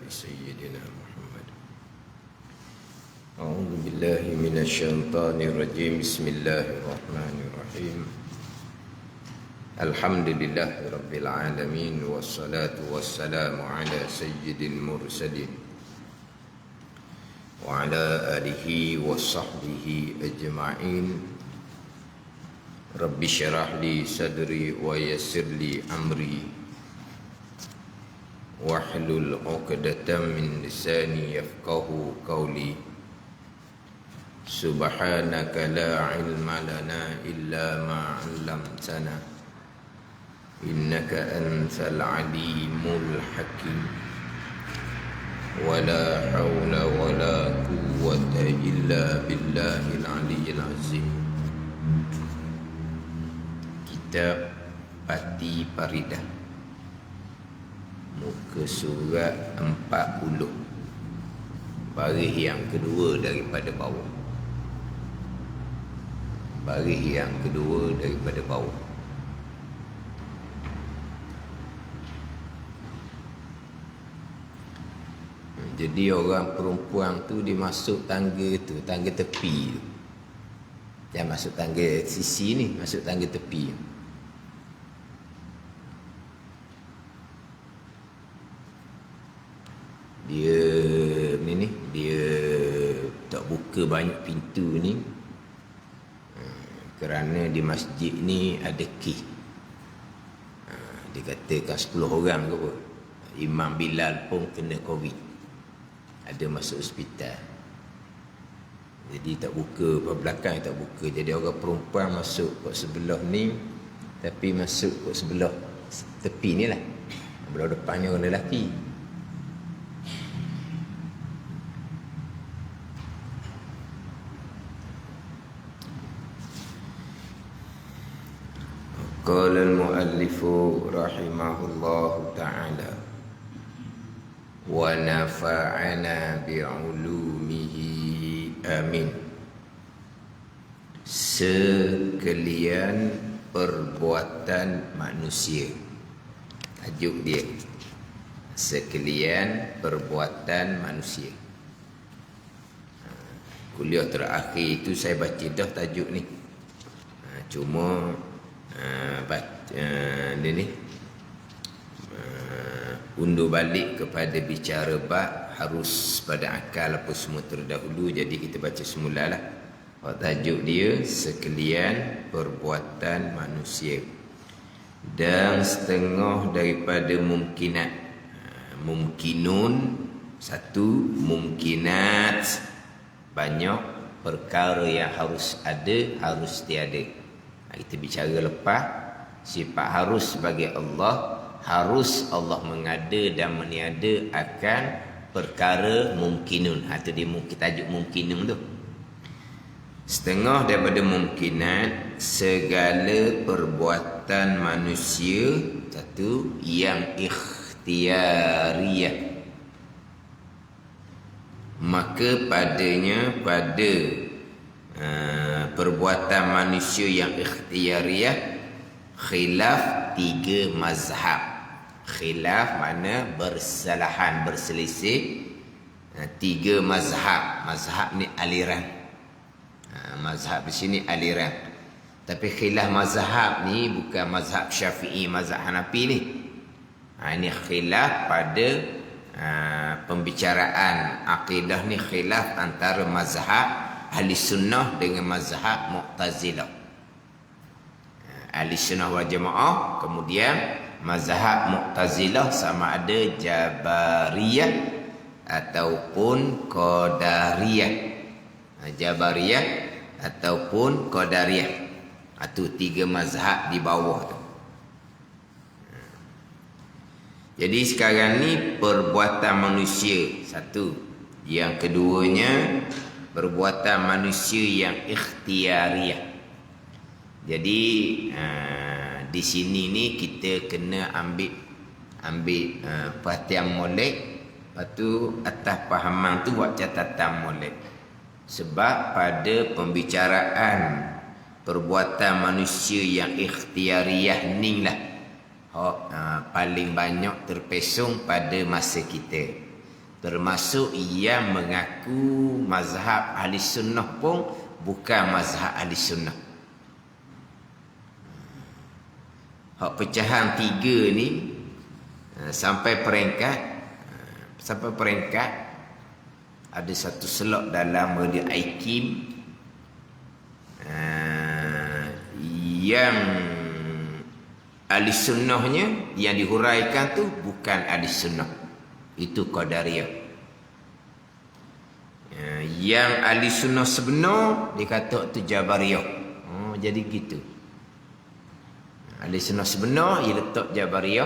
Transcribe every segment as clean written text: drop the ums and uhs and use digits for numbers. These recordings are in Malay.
سيدنا محمد. أعوذ بالله من الشيطان الرجيم. بسم الله الرحمن الرحيم. الحمد لله رب العالمين، والصلاة والسلام على سيد المرسلين وعلى آله وصحبه أجمعين. رب اشرح لي صدري ويسر لي أمري واحلل عقدة من لساني يفقه قولي. سبحانك لا علم لنا إلا ما علمتنا إنك أنت العليم الحكيم. ولا حول ولا قوة إلا بالله العلي العظيم. Kitab Pati Parida, muka surat 40, baris yang kedua daripada bawah. Baris yang kedua daripada bawah. Jadi orang perempuan tu dia masuk tangga tu, tangga tepi tu. Jangan masuk tangga sisi ni, masuk tangga tepi. Dia tak buka banyak pintu ni kerana di masjid ni ada key. Dia katakan 10 orang ke apa. Imam Bilal pun kena COVID, ada masuk hospital. Jadi tak buka, belakang tak buka. Jadi orang perempuan masuk kat sebelah ni, tapi masuk kat sebelah tepi ni lah. Belah depannya orang lelaki. Qala al-muallif rahimahullahu ta'ala wa nafa'ana bi'ulumihi amin. Sekalian perbuatan manusia. Tajuk dia, sekalian perbuatan manusia. Kuliah terakhir itu saya baca dah tajuk ni. Cuma undur balik kepada bicara bab harus pada akal apa semua terdahulu. Jadi kita baca semula lah. Tajuk dia sekalian perbuatan manusia dan setengah daripada mumkinat. Mumkinun satu, mumkinat banyak perkara yang harus ada, harus tiada. Kita bicara lepas sifat harus sebagai Allah. Harus Allah mengada dan meniada akan perkara mungkinun. Itu dia tajuk mungkinun tu. Setengah daripada mungkinat segala perbuatan manusia. Satu, yang ikhtiariyah. Maka padanya, pada perbuatan manusia yang ikhtiariyah, khilaf 3 mazhab. Khilaf mana bersalahan, berselisih 3 mazhab. Mazhab ni aliran. Mazhab di sini aliran. Tapi khilaf mazhab ni bukan mazhab Syafi'i, mazhab Hanafi ni. Ini khilaf pada pembicaraan akidah ni, khilaf antara mazhab Ahli Sunnah dengan mazhab Mu'tazilah. Ahli Sunnah wal Jamaah, kemudian mazhab Mu'tazilah sama ada Jabariyah ataupun Qadariyah. Jabariyah ataupun Qadariyah. Itu 3 mazhab di bawah tu. Jadi sekarang ni perbuatan manusia satu. Yang keduanya perbuatan manusia yang ikhtiariyah. Jadi di sini ni kita kena ambil perhatian molek. Lepas tu atas pahaman tu buat catatan molek. Sebab pada pembicaraan perbuatan manusia yang ikhtiariyah ni lah paling banyak terpesong pada masa kita. Termasuk yang mengaku mazhab ahli sunnah pun bukan mazhab ahli sunnah. Hak pecahan 3 ni sampai peringkat ada satu slot dalam media IKIM yang ahli sunnahnya yang dihuraikan tu bukan ahli sunnah, itu Qadariyah. Yang ahli sunnah sebenar dikata tu Jabariyah. Jadi gitu. Ahli sunnah sebenar ia letak Jabariyah.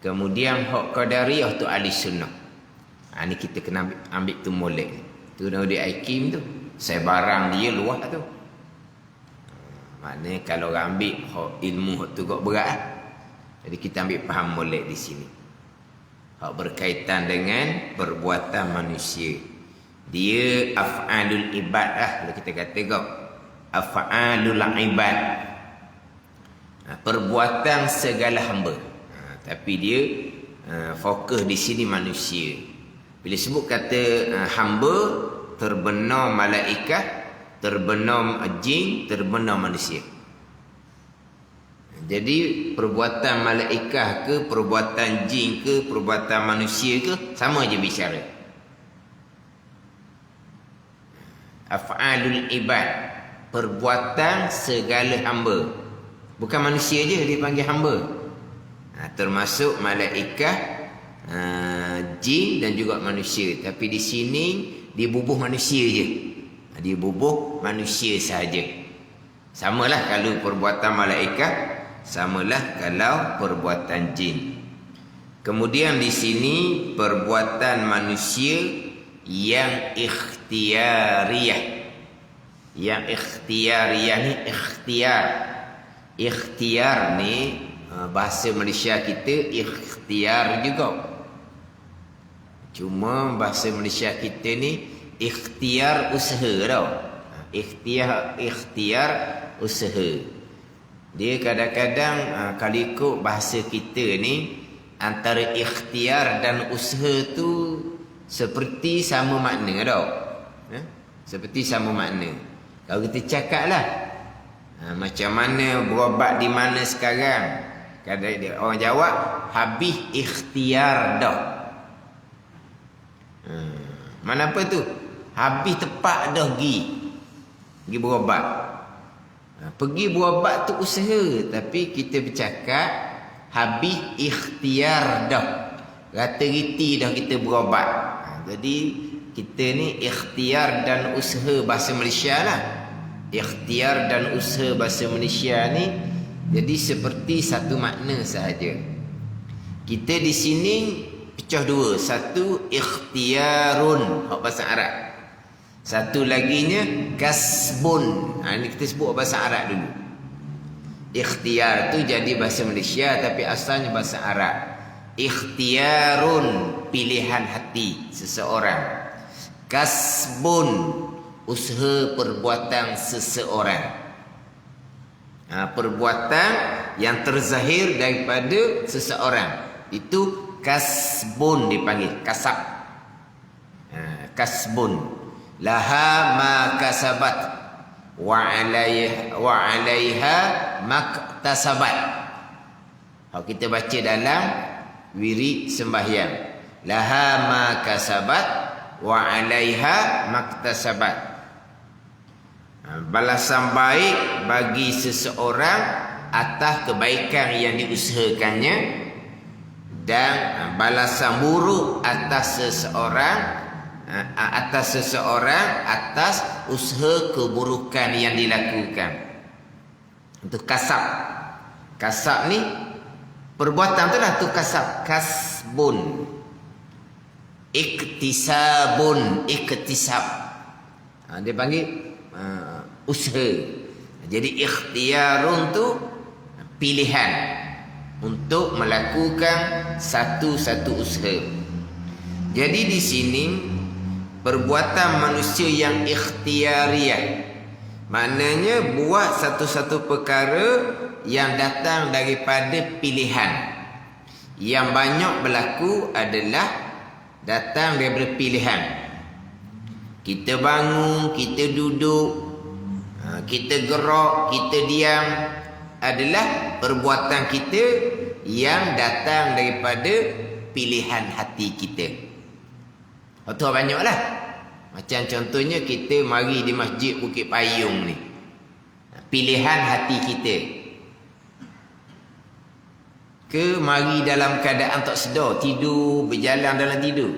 Kemudian hak Qadariyah tu ahli sunnah. Ni kita kena ambil tu molek. Tu dah di IKIM tu. Saya barang dia luah tu. Maknanya kalau orang ambil hak ilmu hak tu kok berat. Jadi kita ambil faham molek di sini. Hak berkaitan dengan perbuatan manusia. Dia af'alul ibad kalau kita kata kau. Af'alul ibad. Perbuatan segala hamba. Tapi dia fokus di sini manusia. Bila sebut kata hamba, terbenar malaikat, terbenar jin, terbenar manusia. Jadi perbuatan malaikat ke, perbuatan jin ke, perbuatan manusia ke, sama je bicara. Af'alul ibad, perbuatan segala hamba. Bukan manusia je dipanggil hamba. Termasuk malaikat, jin dan juga manusia. Tapi di sini dibubuh manusia je. Dibubuh manusia sahaja. Samalah kalau perbuatan malaikat, samalah kalau perbuatan jin. Kemudian di sini perbuatan manusia yang ikhtiyariyah. Yang ikhtiyariyah ni ikhtiar. Ikhtiar ni bahasa Malaysia kita ikhtiar juga. Cuma bahasa Malaysia kita ni ikhtiar usaha tau. Ikhtiar usaha. Dia kadang-kadang kalau ikut bahasa kita ni, antara ikhtiar dan usaha tu seperti sama makna tau. Seperti sama makna. Kalau kita cakap lah, macam mana berobat di mana sekarang? Kadang orang jawab, habis ikhtiar dah. Mana apa tu? Habis tepat dah pergi berobat. Pergi berobat tu usaha, tapi kita bercakap habis ikhtiar dah. Rata-riti dah kita berobat. Jadi kita ni ikhtiar dan usaha bahasa Malaysia lah. Ikhtiar dan usaha bahasa Malaysia ni jadi seperti satu makna sahaja. Kita di sini pecah dua. Satu ikhtiarun, hak bahasa Arab. Satu laginya kasbun. Ini kita sebut bahasa Arab dulu. Ikhtiar tu jadi bahasa Malaysia tapi asalnya bahasa Arab. Ikhtiarun, pilihan hati seseorang. Kasbun, usaha perbuatan seseorang. Perbuatan yang terzahir daripada seseorang. Itu kasbun dipanggil. Kasab. Kasbun. Laha ma kasabat wa alaiha maktasabat. Kalau kita baca dalam wirid sembahyang, laha ma kasabat wa alaiha maktasabat. Balasan baik bagi seseorang atas kebaikan yang diusahakannya, dan balasan buruk atas seseorang atas usaha keburukan yang dilakukan. Untuk kasab. Kasab ni perbuatan tu lah tu kasab. Kasbun. Iktisabun. Iktisab. Dia panggil usaha. Jadi ikhtiarun tu pilihan untuk melakukan satu-satu usaha. Jadi di sini perbuatan manusia yang ikhtiariyah, maknanya buat satu-satu perkara yang datang daripada pilihan. Yang banyak berlaku adalah datang daripada pilihan. Kita bangun, kita duduk, kita gerak, kita diam, adalah perbuatan kita yang datang daripada pilihan hati kita. Itu banyaklah. Macam contohnya kita mari di Masjid Bukit Payung ni, pilihan hati kita. Ke mari dalam keadaan tak sedar, tidur, berjalan dalam tidur.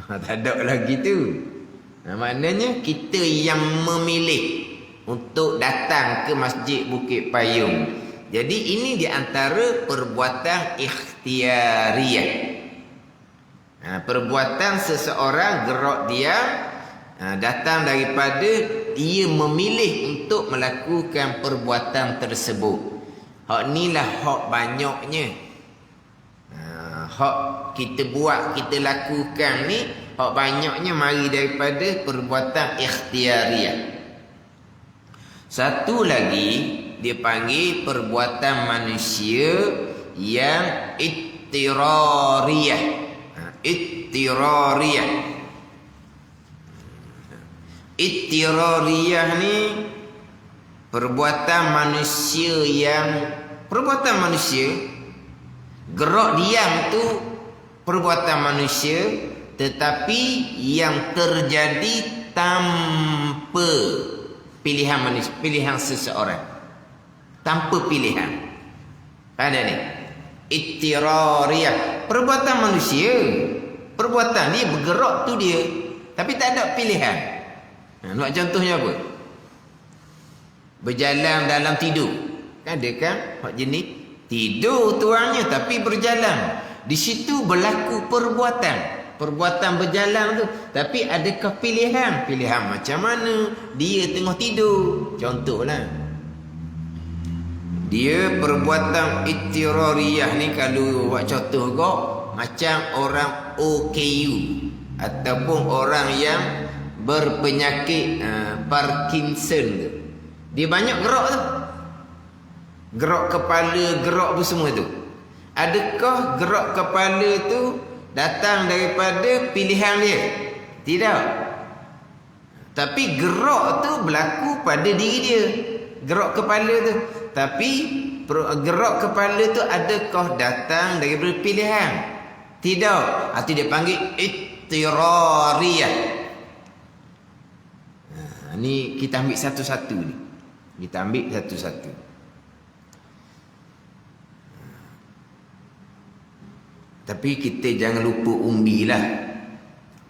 Tak ada lagi tu. Maknanya kita yang memilih untuk datang ke Masjid Bukit Payung. Jadi ini di antara perbuatan ikhtiariyah. Perbuatan seseorang gerak dia datang daripada dia memilih untuk melakukan perbuatan tersebut. Hak ni lah hak banyaknya. Hak kita buat, kita lakukan ni, hak banyaknya mari daripada perbuatan ikhtiariyah. Satu lagi dia panggil perbuatan manusia yang ittirariyah. Ittirariyah. Ittirariyah ni perbuatan manusia gerak diam tu perbuatan manusia, tetapi yang terjadi tanpa pilihan manusia, pilihan seseorang, tanpa pilihan. Ada ni ittirariyah, perbuatan manusia, perbuatan dia bergerak tu dia, tapi tak ada pilihan. Nak contohnya apa? Berjalan dalam tidur. Ada kan hak jenis tidur tuannya tapi berjalan. Di situ berlaku perbuatan. Perbuatan berjalan tu, tapi adakah pilihan? Pilihan macam mana? Dia tengah tidur. Contohlah. Dia perbuatan ittirariyah ni kalau buat contoh kau macam orang OKU ataupun orang yang berpenyakit Parkinson tu. Dia banyak gerak tu. Gerak kepala, gerak apa semua tu. Adakah gerak kepala tu datang daripada pilihan dia? Tidak. Tapi gerak tu berlaku pada diri dia. Gerak kepala tu. Tapi gerak kepala tu adakah datang daripada pilihan? Tidak. Itu dia panggil ittirariyah. Ni kita ambil satu-satu ni. Kita ambil satu-satu. Tapi kita jangan lupa umbi lah.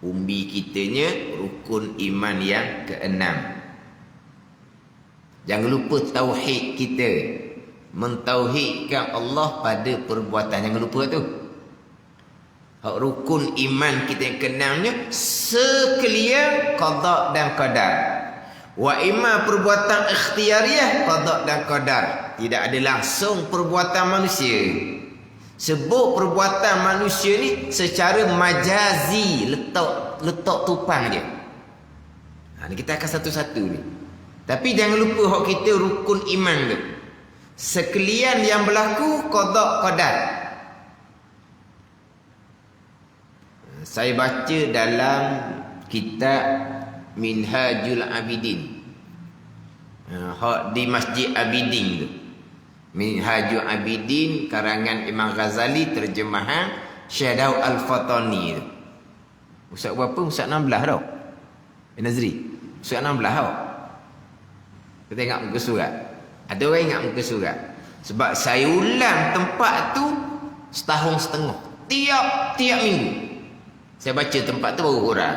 Umbi kitanya rukun iman yang ke-6. Jangan lupa tauhid kita. Mentauhidkan Allah pada perbuatan. Jangan lupa tu. Hak rukun iman kita yang ke-6-nya sekalian qada dan qadar. Wa imma perbuatan ikhtiariyah, qada dan qadar. Tidak ada langsung perbuatan manusia. Sebut perbuatan manusia ni secara majazi, letak tupang dia. Ni kita akan satu-satu ni. Tapi jangan lupa hak kita rukun iman tu. Sekalian yang berlaku qada qadar. Saya baca dalam kitab Minhajul Abidin. Hak di Masjid Abidin tu. Minhajul Abidin karangan Imam Ghazali, terjemahan Syekh Daud Al-Fatani tu. Ustaz berapa? Ustaz 16 tau. Nazri. Ustaz 16 tau. Kita ingat muka surat. Ada orang ingat muka surat. Sebab saya ulang tempat tu setahun setengah. Tiap minggu. Saya baca tempat tu baru hurah.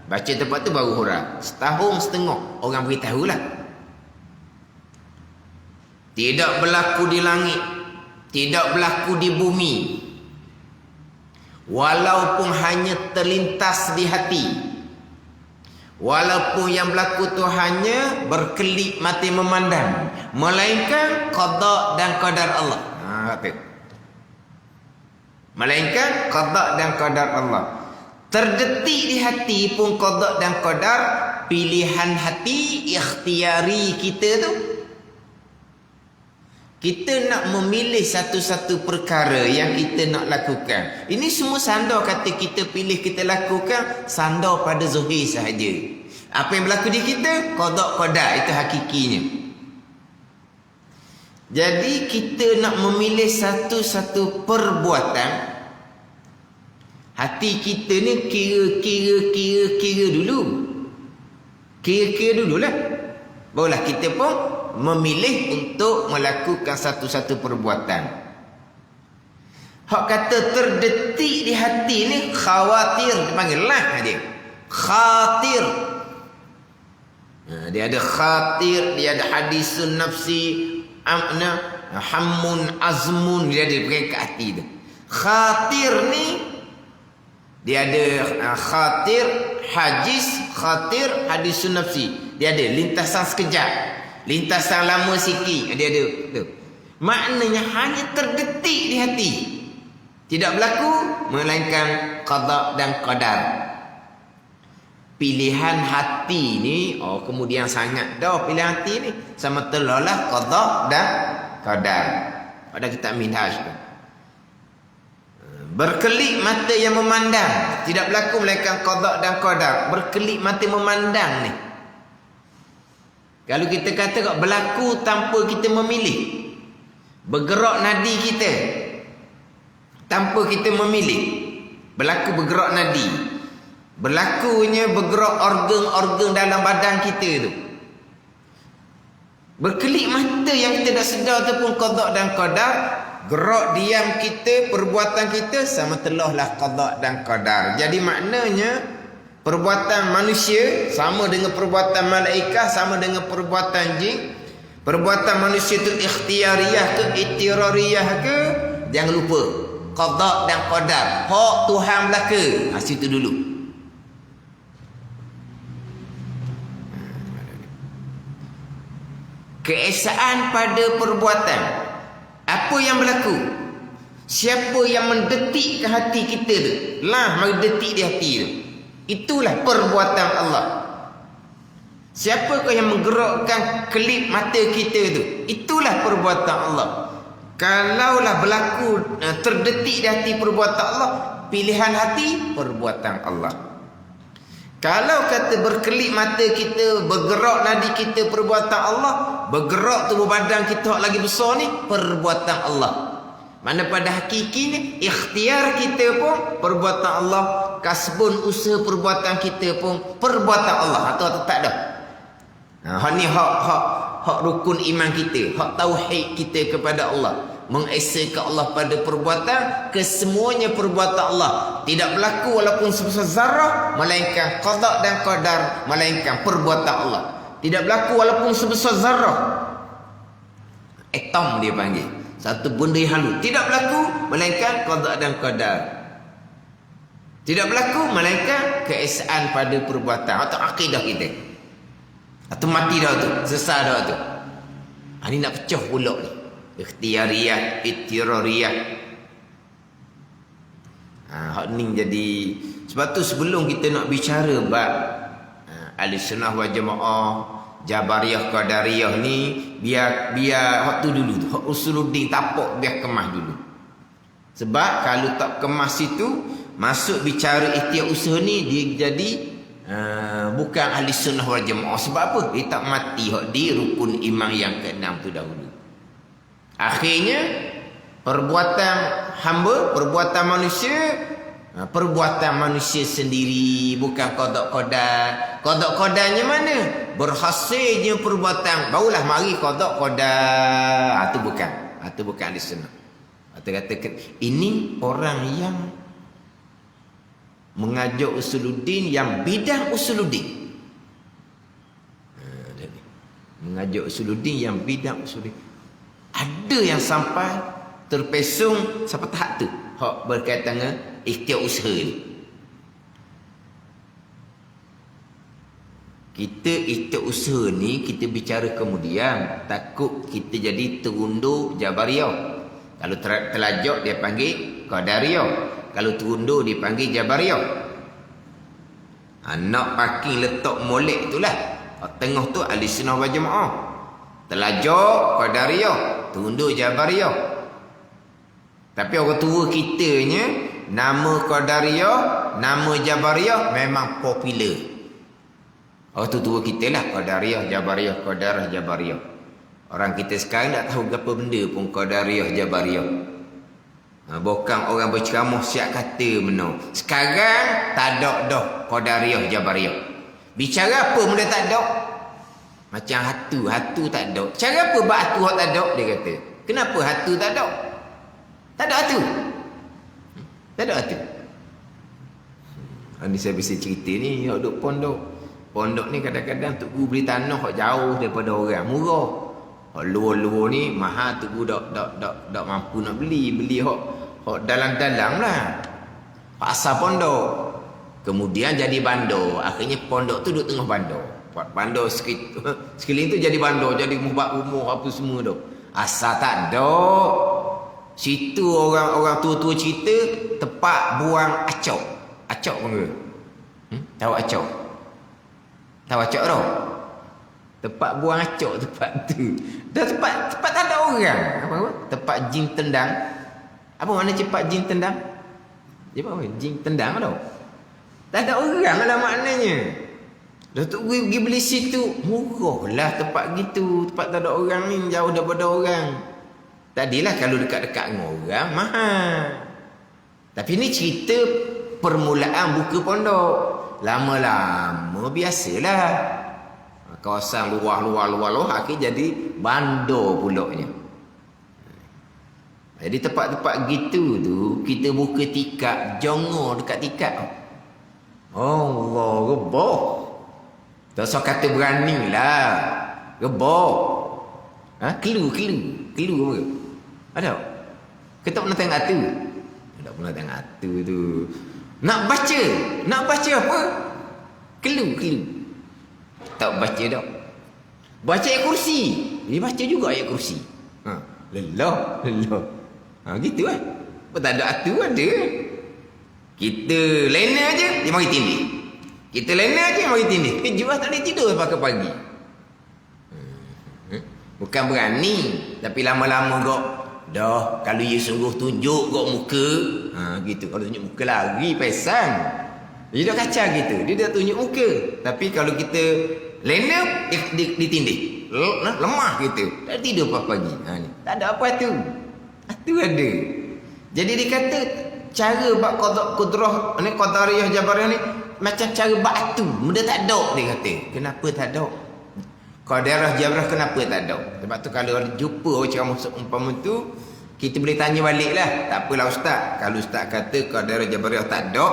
Baca tempat tu baru hurah. Setahun setengah orang beritahulah. Tidak berlaku di langit, tidak berlaku di bumi. Walaupun hanya terlintas di hati. Walaupun yang berlaku tu hanya berkelip mata memandang, melainkan qada dan qadar Allah. Melainkan qada dan qadar Allah. Terdetik di hati pun qada dan qadar, pilihan hati ikhtiari kita tu. Kita nak memilih satu-satu perkara yang kita nak lakukan. Ini semua sandar kata kita pilih, kita lakukan, sandar pada zahir sahaja. Apa yang berlaku di kita, qada qadar, itu hakikinya. Jadi kita nak memilih satu-satu perbuatan. Hati kita ni kira dulu. Kira dululah. Barulah kita pun memilih untuk melakukan satu-satu perbuatan. Hak kata terdetik di hati ni khawatir, dipanggil lah dia. Khatir. Dia ada khatir, dia ada hadisun nafsi, hammun azmun, dia ada pergi ke hati tu. Khatir ni dia ada khatir, hajis, khatir, hadisun nafsi. Dia ada lintasan sekejap, lintasan lama sikit, dia ada tu. Maknanya hanya terdetik di hati, tidak berlaku melainkan qada dan qadar. Pilihan hati ni, kemudian sangat dah pilihan hati ni sama terlalah qada dan qadar. Pada kitab Minhaj tu. Berkelip mata yang memandang, tidak berlaku melainkan qada dan qadar. Berkelip mata memandang ni, kalau kita kata berlaku tanpa kita memilih, bergerak nadi kita tanpa kita memilih, berlaku bergerak nadi, berlakunya bergerak organ-organ dalam badan kita tu. Berkelip mata yang kita dah sedar tu pun qada dan qadar. Gerak diam kita, perbuatan kita sama telahlah qada dan qadar. Jadi maknanya perbuatan manusia sama dengan perbuatan malaikat, sama dengan perbuatan jin. Perbuatan manusia itu ikhtiariyah ke ittirariyah ke, jangan lupa qada dan qadar. Hak Tuhan belaka. Situ dulu. Keesaan pada perbuatan. Apa yang berlaku? Siapa yang mendetik ke hati kita tu? Lah mendetik di hati tu. Itulah perbuatan Allah. Siapakah yang menggerakkan kelip mata kita tu? Itulah perbuatan Allah. Kalaulah berlaku terdetik di hati perbuatan Allah, pilihan hati perbuatan Allah. Kalau kata berkelip mata kita, bergerak nadi kita perbuatan Allah, bergerak tubuh badan kita lagi besar ni perbuatan Allah. Mana pada hakikinya ikhtiar kita pun perbuatan Allah, kasbun usaha perbuatan kita pun perbuatan Allah. Atau tak dah. Hak ni hak rukun iman kita, hak tauhid kita kepada Allah. Mengesakan Allah pada perbuatan, kesemuanya perbuatan Allah. Tidak berlaku walaupun sebesar zarah, melainkan qada dan qadar, melainkan perbuatan Allah. Tidak berlaku walaupun sebesar zarah. Atom dia panggil. Satu benda yang halus. Tidak berlaku melainkan qada dan qadar. Tidak berlaku melainkan keesaan pada perbuatan atau akidah kita. Atau mati dah tu, sesat dah tu. Ini nak pecah pula ni. Ikhtiariyah, ittirariyah. Hak ni jadi, sebab tu sebelum kita nak bicara bab Ahlussunnah wal Jamaah, Jabariyah, Qadariyah ni, biar hak tu dulu tu, hak usuluddin tapak biar kemas dulu. Sebab kalau tak kemas itu, masuk bicara ikhtiar usaha ni dia jadi bukan Ahlussunnah wal Jamaah. Sebab apa? Dia tak mati hak di rukun iman yang ke-6 tu dahulu. Akhirnya perbuatan hamba, perbuatan manusia sendiri, bukan qada qadar. Qada qadarnya mana? Berhasilnya perbuatan, barulah mari qada qadar. Itu bukan. Itu bukan di sana. Atau katakan ini orang yang mengajar usuluddin yang bidang usuluddin. Mengajar usuluddin yang bidang usuluddin. Ada yang sampai terpesong sampai tahap tu, hak berkaitan dengan ikhtiar usaha ni. Kita ikhtiar usaha ni kita bicara kemudian, takut kita jadi terundur Jabariyah. Kalau terlajak dia panggil Qadariyah, kalau terundur dia panggil Jabariyah. Nak parking letak molek itulah. Tengah tu Ahlussunnah wal Jamaah. Terlajak Qadariyah. tunduk Jabariyah. Tapi orang tua kitanya nama Qadariyah, nama Jabariyah memang popular. Orang tua kita lah Qadariyah, Jabariyah, Qadarah, Jabariyah. Orang kita sekarang tak tahu apa benda pun Qadariyah, Jabariyah. Bukan orang berceramah siap kata benda. Sekarang tak ada dah Qadariyah, Jabariyah. Bicara apa benda tak ada? Macam hatu tak ada. Cara apa buat hatu tak ada? Dia kata. Kenapa hatu tak ada? Tak ada hatu. Tak ada hatu. Ini saya bisa cerita ni, hak duk pondok. Pondok ni kadang-kadang tok guru beli tanah hak jauh daripada orang, murah. Hak luar-luar ni mahal, tok guru dak mampu nak beli hak dalam-dalam lah. Pasar pondok. Kemudian jadi bandar. Akhirnya pondok tu duduk tengah bandar. Bandar sekeliling tu jadi bandar, jadi rumah apa semua tu. Asal tak ada. Situ orang tua-tua cerita tempat buang acok. Acok pun ke? Tahu acok? Tahu acok tau? Tempat buang acok tempat tu. Dah tempat tak ada orang. Apa? Tempat jin tendang. Apa makna cepat jin tendang? Dia apa? Jin tendang tau. Tak ada orang lah maknanya. Dah tu pergi beli situ. Murah lah tempat gitu. Tempat tak ada orang ni, jauh daripada orang. Tadilah kalau dekat-dekat dengan orang, mahal. Tapi ni cerita permulaan buka pondok. Lama-lama biasalah. Kawasan luar akhirnya jadi bandar pulaknya. Jadi tempat-tempat gitu tu, kita buka tikar, jongor dekat tikar. Allah, rebah. Tak usah kata berani lah. Rebah. Kelu apa? Ada? Kita tak pernah tengok tu. Tak pernah tengok tu. Nak baca apa? Kelu. Tak baca dah. Baca ayat kursi. Dia baca juga ayat kursi. Lelah. Gitu lah. Tak ada atu ada. Kita lena je, dia mari tindih. Kita lena je, mari tindih. Kejut lah, tak boleh tidur pagi-pagi. Bukan berani, tapi lama-lama kok dah kalau dia sungguh tunjuk kok muka, gitu. Kalau tunjuk muka lari pesan. Dia dah kacau gitu. Dia dah tunjuk muka. Tapi kalau kita lena ditindih. Lemah gitu. Tak tidur pagi. Ni. Tak ada apa tu. Itu ada. Jadi dia kata cara bab qudrah ni Qadariyah Jabariyah ni macam cara batu. Benda tak ada dia kata. Kenapa tak ada? Qadariyah Jabariyah kenapa tak ada? Sebab tu kalau jumpa orang ceramah seumpama tu, kita boleh tanya baliklah. Tak apalah ustaz. Kalau ustaz kata Qadariyah Jabariyah tak ada,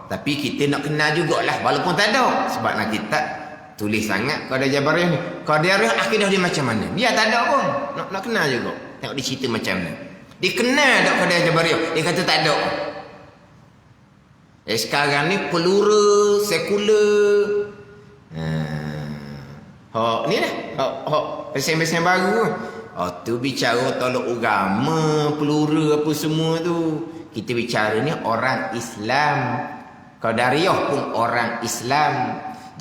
tapi kita nak kenal jugalah walaupun tak ada. Sebab nak kita tulis sangat Qadariyah Jabariyah ni. Qadariyah akidah dia macam mana? Biar tak ada pun. Nak kenal juga. Tengok dia cerita macam mana. Dia kenal tak Qadariyah Jabariyah? Dia kata tak ada. Sekarang ni pelura sekular. Ni dah. Pesen-pesen baru. Tu bicara tolak agama, pelura apa semua tu. Kita bicara ni orang Islam. Qadariyah pun orang Islam.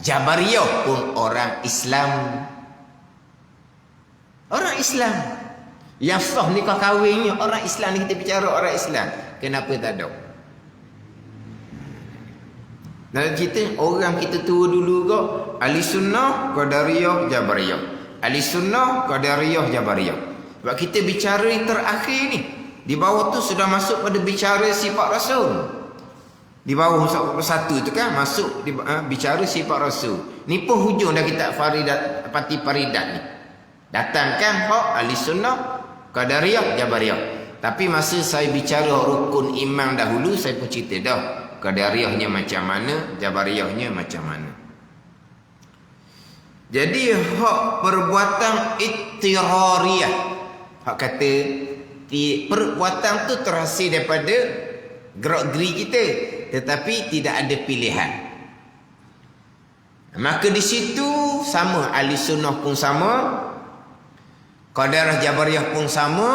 Jabariyah pun orang Islam. Orang Islam. Yang sah nikah kahwinnya orang Islam ni, kita bicara orang Islam. Kenapa tak ada? Dan kita orang kita tua dulu kok ahli sunnah Qadariyah Jabariyah. Ahli sunnah Qadariyah Jabariyah. Sebab kita bicara yang terakhir ni, di bawah tu sudah masuk pada bicara sifat Rasul. Di bawah satu tu kan masuk bicara sifat Rasul. Ni pun hujung dah kitab Faridat, Pati Faridat ni. Datangkan hak ahli sunnah Qadariyah Jabariyah. Tapi masa saya bicara rukun iman dahulu, saya pun cerita dah Qadariyahnya macam mana, Jabariyahnya macam mana. Jadi hak perbuatan ittirariyah, hak kata perbuatan tu terhasil daripada gerak-geri kita, tetapi tidak ada pilihan. Maka di situ sama, ahli sunnah pun sama, Qadariyah Jabariyah pun sama.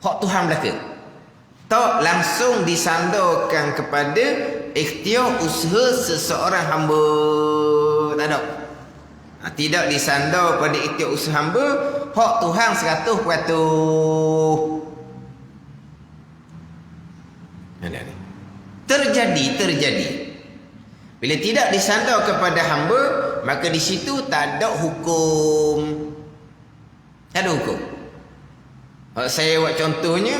Hak Tuhan belaka tak langsung disandarkan kepada ikhtiar usaha seseorang hamba. Tak ada. Tidak disandar pada ikhtiar usaha hamba, hak Tuhan 100%. Terjadi. Bila tidak disandar kepada hamba, maka di situ tak ada hukum. Tak ada hukum. Kalau saya buat contohnya,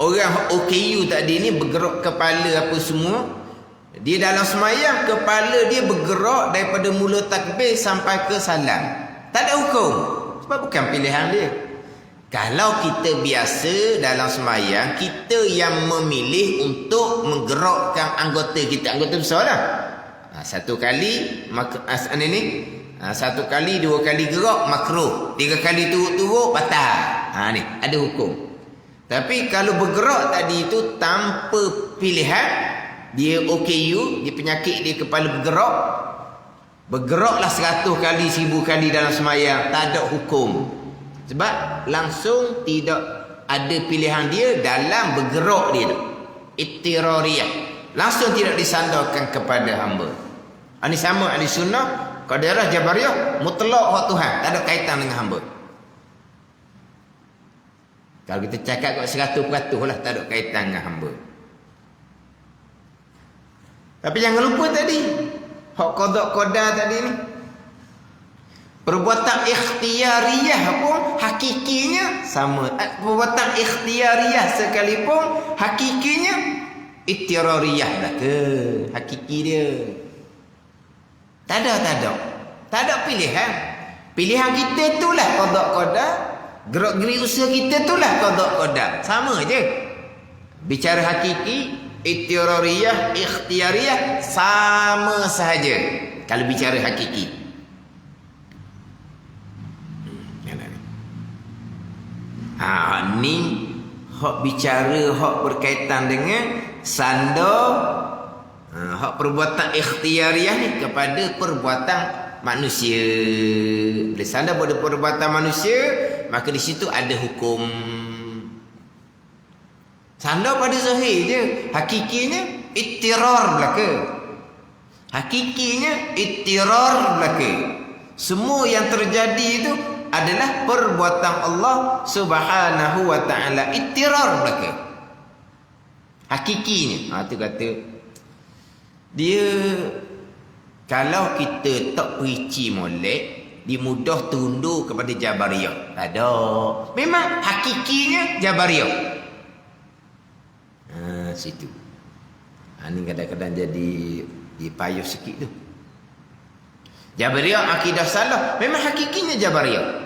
orang OKU tadi ni bergerak kepala apa semua. Dia dalam semayang, kepala dia bergerak daripada mula takbir sampai ke salam. Tak ada hukum. Sebab bukan pilihan dia. Kalau kita biasa dalam semayang, kita yang memilih untuk menggerakkan anggota kita. Anggota besar lah. Satu kali, satu kali, dua kali gerak, makruh. 3 kali turut-turut, batal. Ni, ada hukum. Tapi kalau bergerak tadi itu tanpa pilihan, dia OKU, dia penyakit dia kepala bergerak. Bergeraklah 100 kali, 1000 kali dalam semayang. Tak ada hukum. Sebab langsung tidak ada pilihan dia dalam bergerak dia tu. Ittirariyah. Langsung tidak disandarkan kepada hamba. Ini sama ahli sunnah, qadariyah, jabariyah, mutlak hak Tuhan. Tak ada kaitan dengan hamba. Kalau kita cakap kat 100% lah, tak ada kaitan dengan hamba. Tapi jangan lupa tadi, hak qada tadi ni. Perbuatan ikhtiyariyah pun hakikinya sama. Perbuatan ikhtiyariyah sekalipun hakikinya ittirariyah lah ke hakiki dia. Tak ada pilihan. Pilihan kita itulah qada. Gerak-geri usaha kita itulah qada. Sama je. Bicara hakiki, ittirariyah, ikhtiyariyah sama sahaja. Kalau bicara hakiki. Ni hak bicara hak berkaitan dengan sandar hak perbuatan ikhtiyariyah ni kepada perbuatan manusia. Bila sandar pada perbuatan manusia, maka di situ ada hukum. Sandar pada zahir je, hakikinya ittirar belaka. Hakikinya ittirar belaka. Semua yang terjadi itu adalah perbuatan Allah Subhanahu wa ta'ala. Ittirar belaka. Hakikinya. Itu kata dia, kalau kita tak perici molek, dia mudah tunduk kepada Jabariyah. Tak ada. Memang hakikinya Jabariyah. Situ. Ini kadang-kadang jadi payah sikit tu. Jabariyah akidah salah. Memang hakikinya Jabariyah.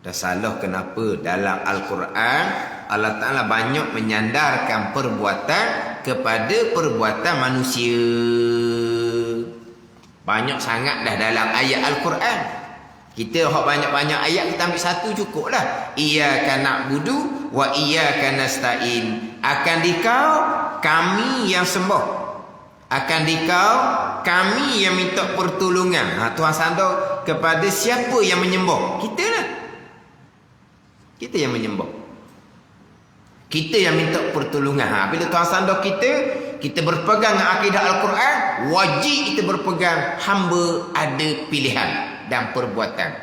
Dah salah kenapa? Dalam Al-Quran Allah Ta'ala banyak menyandarkan perbuatan kepada perbuatan manusia. Banyak sangat dah dalam ayat Al-Quran. Kita banyak-banyak ayat, kita ambil satu cukup lah. Iyyaka na'budu wa iyyaka nasta'in. Akan dikau kami yang sembah, akan dikau kami yang minta pertolongan. Tuhan sandar kepada siapa yang menyembah? Kita lah. Kita yang menyembah, kita yang minta pertolongan. Bila Tuhan sandar kita berpegang dengan akidah Al-Quran, wajib kita berpegang hamba ada pilihan dan perbuatan.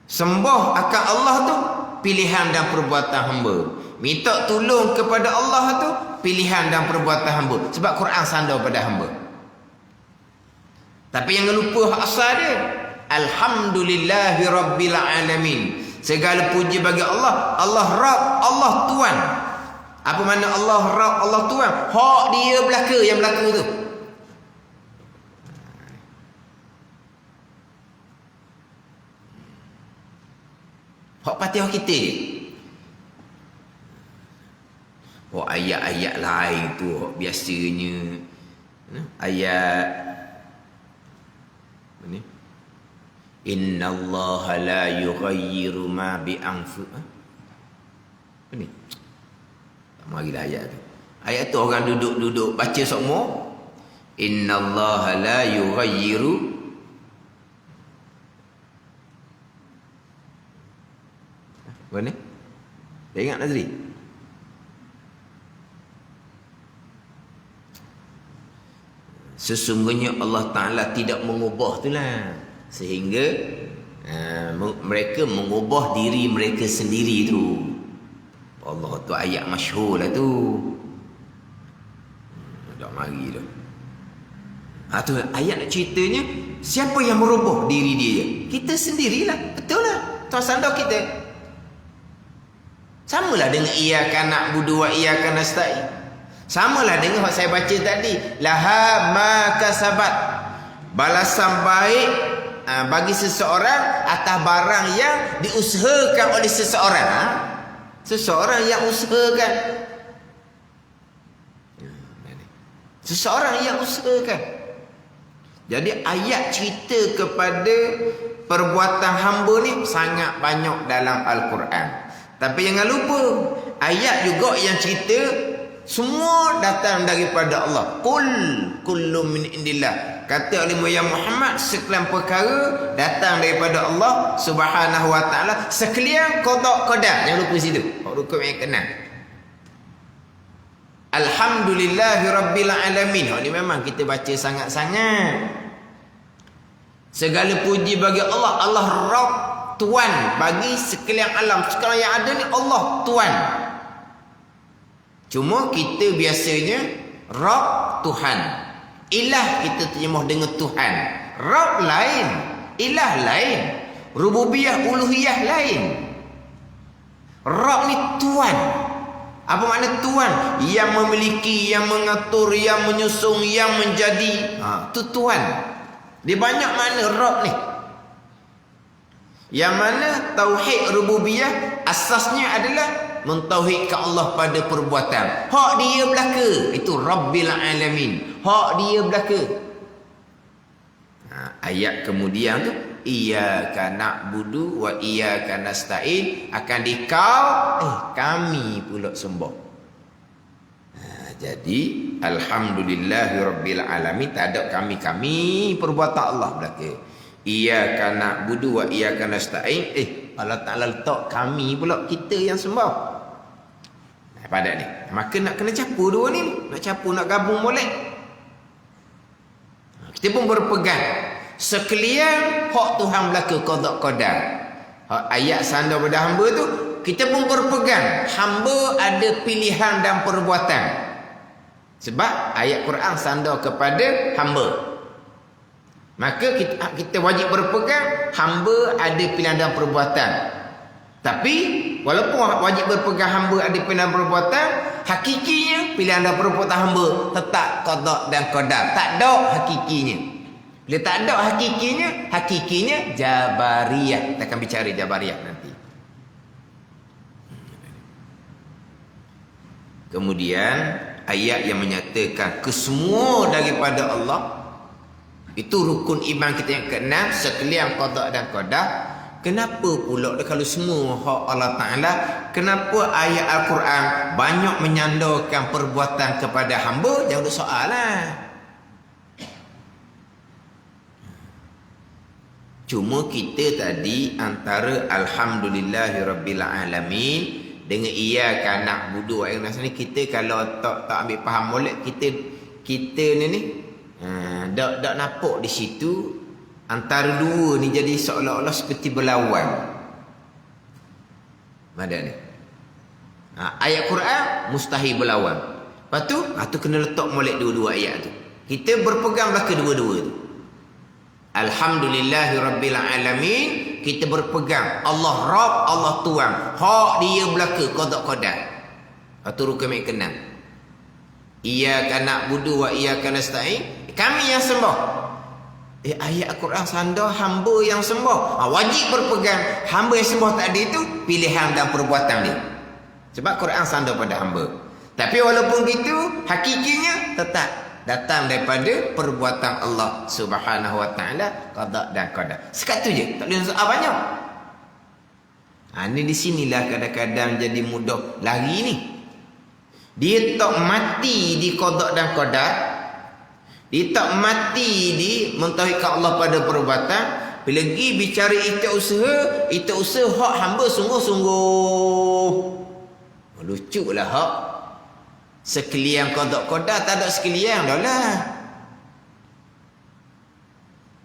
Sembah akan Allah tu pilihan dan perbuatan hamba. Minta tolong kepada Allah tu pilihan dan perbuatan hamba. Sebab Quran sandar pada hamba. Tapi jangan lupa hak asal dia. Alhamdulillahi Rabbil Alamin. Segala puji bagi Allah. Allah Rabb, Allah Tuhan. Apa makna Allah Rabb, Allah Tuhan? Hak dia belaka, yang berlaku tu. Hak Fatihah kita. Oh, ayat-ayat lain tu hak biasanya ayat ni, innallaha la yughayyiru ma bi anfusihim. Apa ni? Marilah ayat tu. Ayat tu orang duduk baca semua. Innallaha la yughayyiru. Apa ni? Dah ingat Nazri? Sesungguhnya Allah Ta'ala tidak mengubah tu lah. Sehingga Mereka mengubah diri mereka sendiri tu. Allah tu ayat masyhur lah tu. Dah mari dah. Tu ayat nak ceritanya siapa yang merubah diri dia? Kita sendirilah. Betul lah. Tuan sandar kita. Samalah dengan iyyaka na'budu wa iyyaka nasta'in. Samalah dengan yang saya baca tadi. Laha ma kasabat. Balasan baik bagi seseorang atas barang yang diusahakan oleh seseorang. Seseorang yang usahakan. Seseorang yang usahakan. Jadi ayat cerita kepada perbuatan hamba ni sangat banyak dalam Al-Quran. Tapi jangan lupa, ayat juga yang cerita semua datang daripada Allah. Qul kullu min indillah. Kata oleh Muhammad Muhammad, sekalian perkara datang daripada Allah Subhanahu wa taala. Sekalian qada qadar. Jangan lupa situ. Rukun yang kena. Alhamdulillahi rabbil alamin. Ini memang kita baca sangat-sangat. Segala puji bagi Allah. Allah Rabb, Tuan bagi sekalian alam. Sekarang yang ada ni Allah Tuan. Cuma kita biasanya Rabb Tuhan. Ilah kita terjemah dengan Tuhan. Rabb lain, ilah lain, rububiyah uluhiyah lain. Rabb ni Tuan. Apa makna Tuan? Yang memiliki, yang mengatur, yang menyusung, yang menjadi. Itu Tuan. Dia banyak makna Rabb ni. Yang mana tauhid rububiyah asasnya adalah mentauhidkan Allah pada perbuatan. Hak dia belaka, itu Rabbil Alamin. Hak dia belaka. Ayat kemudian tu iyyaka na'budu wa iyyaka nasta'in, akan dikau kami pula sembah. Jadi alhamdulillahi rabbil alamin, tak ada kami perbuatan Allah belaka. Iyyaka na'budu wa iyyaka nasta'in, Allah Taala letak kami pula, kita yang sembah. Pada ni maka nak kena campur dua ni, nak campur nak gabung boleh. Kita pun berpegang sekalian hak Tuhan belaka qada qadar. Ayat sandar pada hamba tu kita pun berpegang hamba ada pilihan dan perbuatan. Sebab ayat Quran sandar kepada hamba. Maka kita wajib berpegang hamba ada pilihan dan perbuatan. Tapi walaupun wajib berpegang hamba ada pilihan dan perbuatan, hakikinya pilihan dan perbuatan hamba tetap qada dan qadar. Tak ada hakikinya. Bila tak ada hakikinya Jabariyah. Kita akan bicara Jabariyah nanti. Kemudian ayat yang menyatakan kesemua daripada Allah, itu rukun iman kita yang keenam, sekalian qada dan qadar. Kenapa pula kalau semua hak Allah Ta'ala, kenapa ayat Al-Quran banyak menyandarkan perbuatan kepada hamba? Jangan ada soal lah. Cuma kita tadi antara alhamdulillahirabbil-alamin dengan iyyaka na'budu wa iyyaka nasta'in, kita kalau tak ambil faham molek, kita ni dak nampak di situ antara dua ni jadi seolah-olah seperti berlawan. Mana ni? Ayat Quran mustahil berlawan. Lepas tu, kena letak molek dua-dua ayat tu. Kita berpeganglah kedua-dua tu. Alhamdulillahirabbil alamin, kita berpegang Allah Rabb, Allah Tuhan. Hak dia belaka qada qadar. Atau rukun yang keenam. Iyyaka na'budu wa iyyaka nasta'in, kami yang sembah. Ayat Al-Quran sandar hamba yang sembah. Wajib berpegang hamba yang sembah tadi itu pilihan dan perbuatan dia. Sebab Quran sandar pada hamba. Tapi walaupun gitu, hakikinya tetap datang daripada perbuatan Allah Subhanahu wa taala, qada dan qadar. Sekat tu je, tak boleh soal banyak. Ni di sinilah kadang-kadang jadi mudah lari ni. Dia tak mati di qada dan qadar. Dia tak mati di mentauhidkan Allah pada perbuatan. Bila pergi bicara itu usaha hak hamba sungguh-sungguh. Lucu lah hak. Sekalian qada qadar tak ada sekalian dah lah.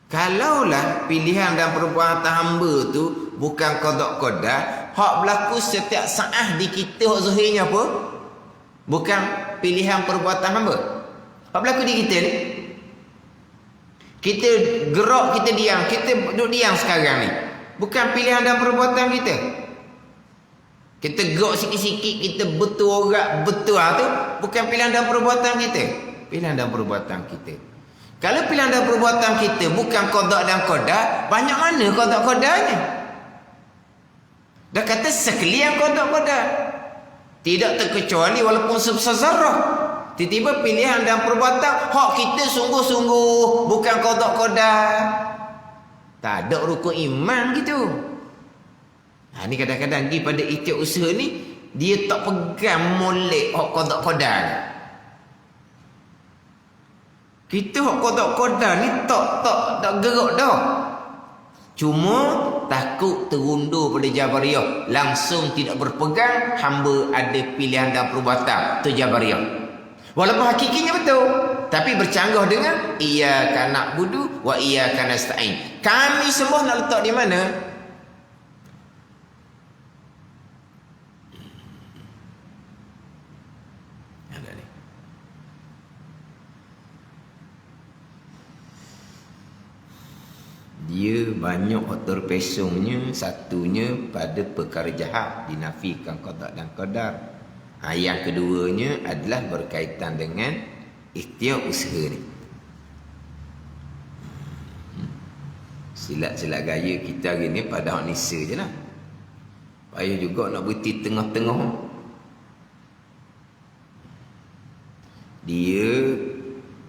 Kalaulah pilihan dan perbuatan hamba tu bukan qada qadar, hak berlaku setiap saat di kita hak zahirnya apa? Bukan pilihan perbuatan hamba. Hak berlaku di kita ni. Kita gerak, kita diam, kita duduk diam sekarang ni. Bukan pilihan dan perbuatan kita. Kita gerak sikit-sikit, kita betul orang, betul tu bukan pilihan dan perbuatan kita. Pilihan dan perbuatan kita. Kalau pilihan dan perbuatan kita bukan qada dan qadar, banyak mana qada qadarnya? Dah kata sekalian qada qadar. Tidak terkecuali walaupun sebesar zarah. Tiba-tiba pilihan dan perbuatan hak kita sungguh-sungguh bukan qada qadar. Tak ada rukun iman gitu. Ni kadang-kadang pergi pada ikhtiar usaha ni, dia tak pegang molek hak qada qadar. Kita hak qada qadar ni tak gerak dah. Cuma takut terundur pada Jabariyah, langsung tidak berpegang, hamba ada pilihan dan perbuatan, tu Jabariyah. Walaupun hakikinya betul, tapi bercanggah dengan iyyaka na'budu wa iyyaka nasta'in. Kami semua nak letak di mana? Dia banyak terpesongnya, satunya pada perkara jahat, dinafikan qada dan qadar. Yang keduanya adalah berkaitan dengan ikhtiar usaha ni. Silat-silat gaya kita hari ni pada hak nisa je lah. Payah juga nak berhenti tengah-tengah. Dia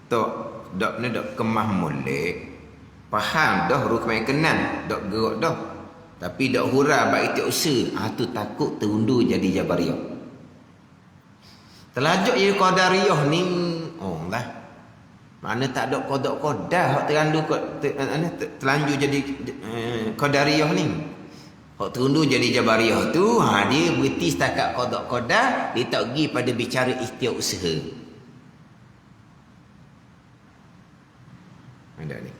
tak kemah molek. Faham dah rukun yang kenan, dak gerak dah. Tapi dak hura baik ikhtiar usaha, tu takut terundur jadi Jabariyah. Terlajuk jadi Qadariyah ni, lah. Mana tak ada qada qadar hak terlanjur jadi Qadariyah ni. Hak terundur jadi Jabariyah tu, dia berhenti setakat qada qadar, dia tak pergi pada bicara ikhtiar usaha. Ada ni.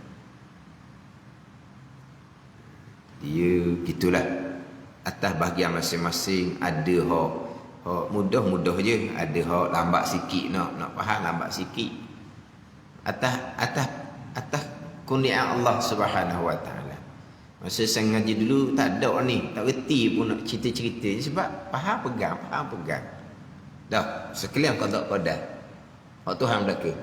Dia gitulah. Atas bahagian masing-masing ada hak mudah-mudah je, ada hak lambat sikit nak faham, lambat sikit. Atas kurniaan Allah Subhanahu Wa Taala. Masa saya ngaji dulu tak ada ni, tak reti pun nak cerita-cerita je sebab faham pegang. Dah, sekalian qada qadar. Hak Tuhan belaka.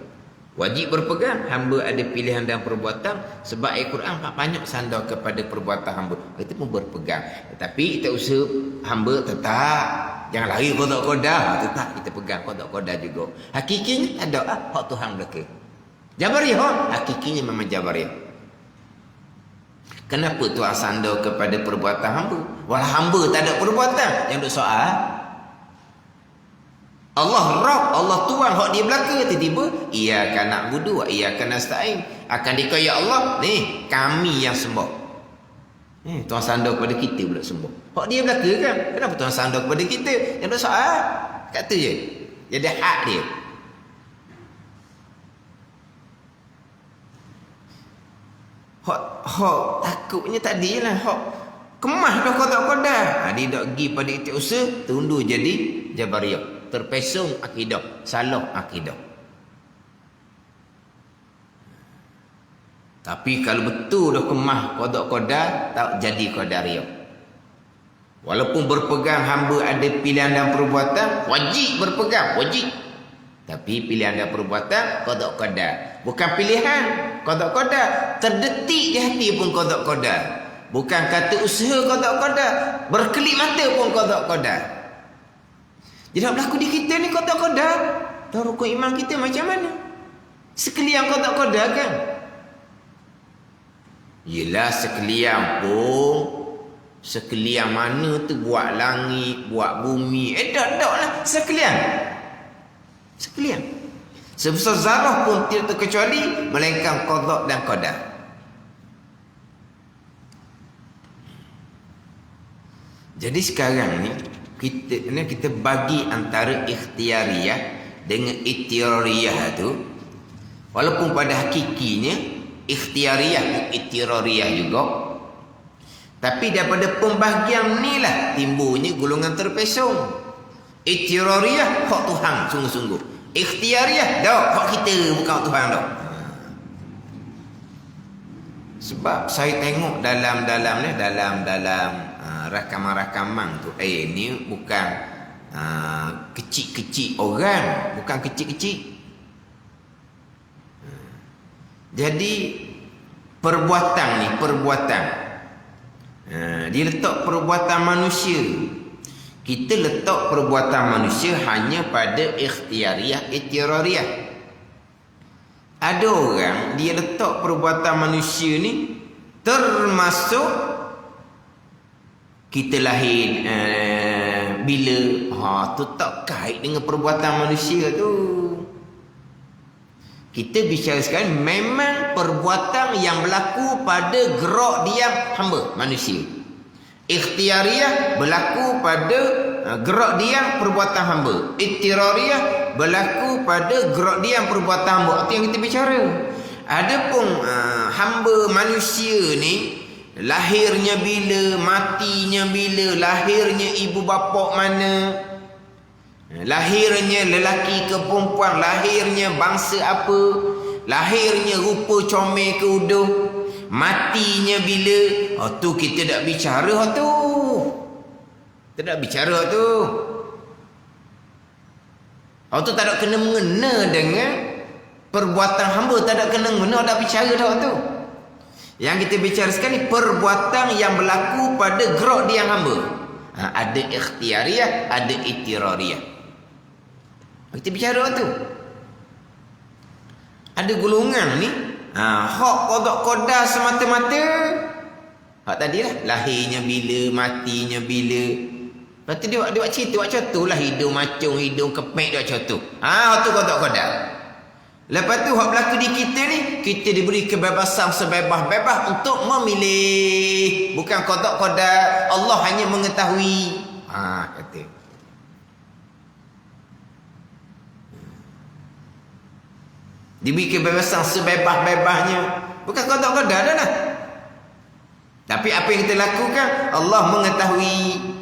Wajib berpegang, hamba ada pilihan dan perbuatan sebab Al-Quran banyak sandar kepada perbuatan hamba. Kita pun berpegang. Tetapi kita usaha hamba tetap jangan lari qada qadar, tetap kita pegang qada qadar juga. Hakikinya ada hak Tuhan belaka. Jabariyah hakikinya memang Jabariyah. Kenapa Tuhan sandar kepada perbuatan hamba? Walau hamba tak ada perbuatan, yang duk soal Allah Rabb, Allah Tuhan hak dia belaka, tiba-tiba iyyaka na'budu wa iyyaka nasta'in. Akan dikaya Allah, ni kami yang sembah. Tuhan sandar kepada kita pula sembah. Hak dia belaka kan? Kenapa Tuhan sandar kepada kita? Yang dah soal, kata je. Jadi hak dia. Hak takutnya tadi lah, hak kemah dah qada qadar. Dia dak pergi pada ikhtiar usaha, terundur jadi Jabariyah. Terpesong akidah, salah akidah. Tapi kalau betul dah kemah qada qadar, tak jadi Qadariyah. Walaupun berpegang hamba ada pilihan dan perbuatan, wajib berpegang, wajib. Tapi pilihan dan perbuatan qada qadar. Bukan pilihan qada qadar, terdetik di hati pun qada qadar. Bukan kata usaha qada qadar, berkelip mata pun qada qadar. Jadi berlaku di kita ni qada qadar. Tahu rukun iman kita macam mana? Sekalian qada qadar kan? Yelah sekalian pun, sekalian mana tu buat langit, buat bumi, tak lah sekalian. Sekalian. Sebesar zarah pun tidak terkecuali melainkan qada dan qadar. Jadi sekarang ni kita bagi antara ikhtiariyah dengan ikhtiariyah tu, walaupun pada hakikinya ikhtiariyah, ittirariyah juga. Tapi daripada pembahagian ni lah timbulnya golongan terpesong. Ittirariyah hak Tuhan sungguh-sungguh. Ikhtiariyah dah hak kita bukan Tuhan dah. Sebab saya tengok dalam rakaman-rakaman tu, ni bukan kecil-kecil orang, bukan kecil-kecil. Jadi perbuatan ni, dia letak perbuatan manusia. Kita letak perbuatan manusia hanya pada ikhtiariyah, ittirariyah. Ada orang dia letak perbuatan manusia ni termasuk kita lahir bila, tu tak kait dengan perbuatan manusia tu. Kita bicara sekarang memang perbuatan yang berlaku pada gerak diam hamba manusia. Ikhtiariyah berlaku pada gerak diam perbuatan hamba. Ittirariyah berlaku pada gerak diam perbuatan hamba. Itu yang kita bicara. Adapun hamba manusia ni lahirnya bila, matinya bila, lahirnya ibu bapa mana, lahirnya lelaki ke perempuan, lahirnya bangsa apa, lahirnya rupa comel ke uduh, matinya bila, tu kita tak bicara tu. Kita tak bicara tu. Tu tak ada kena mengena dengan perbuatan hamba, tak ada kena mengena, tak bicara dah tu. Yang kita bicara sekarang ni perbuatan yang berlaku pada gerak diam hamba. Ada ikhtiariyah, ada ittirariyah. Kita bicara tu. Ada golongan ni hak qada qadar semata-mata. Hak tadilah lahirnya bila, matinya bila. Lepas tu dia buat cerita, buat contohlah hidung macung, hidung kepek, dia buat contoh. Hak tu qada qadar. Lepas tu hak berlaku di kita ni, kita diberi kebebasan sebebas-bebas untuk memilih. Bukan qada qadar, Allah hanya mengetahui. Kata. Diberi kebebasan sebebas-bebasnya. Bukan qada qadar dah lah. Tapi apa yang kita lakukan, Allah mengetahui.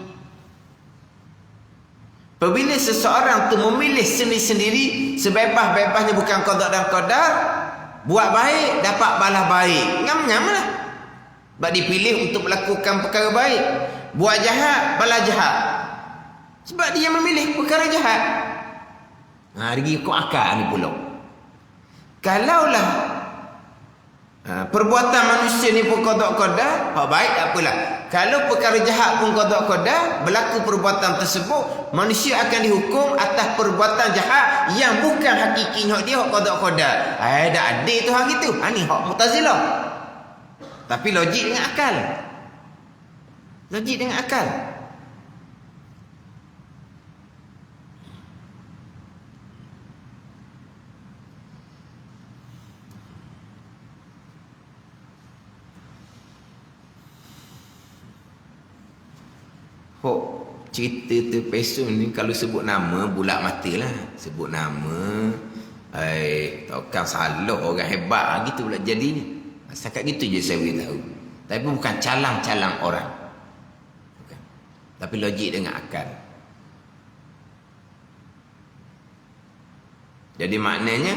Apabila seseorang tu memilih sendiri-sendiri sebebas-bebasnya, bukan qada dan qadar, buat baik dapat balas baik, ngam-ngam lah. Sebab dipilih untuk melakukan perkara baik. Buat jahat, balas jahat. Sebab dia memilih perkara jahat. Dia ikut akal ni pula. Kalaulah perbuatan manusia ni pun qada qadar, baik tak apalah. Kalau perkara jahat pun qada qadar, berlaku perbuatan tersebut, manusia akan dihukum atas perbuatan jahat yang bukan hakikinya dia hak qada qadar. Dah adil tu hang gitu. Ni hak Mu'tazilah. Tapi logik dengan akal. Logik dengan akal. Cerita terpesong ni kalau sebut nama bulat mata lah. Sebut nama, takkan salah orang hebat gitu pula jadinya. Setakat gitu je saya beritahu. Tapi bukan calang-calang orang, bukan. Tapi logik dengan akal. Jadi maknanya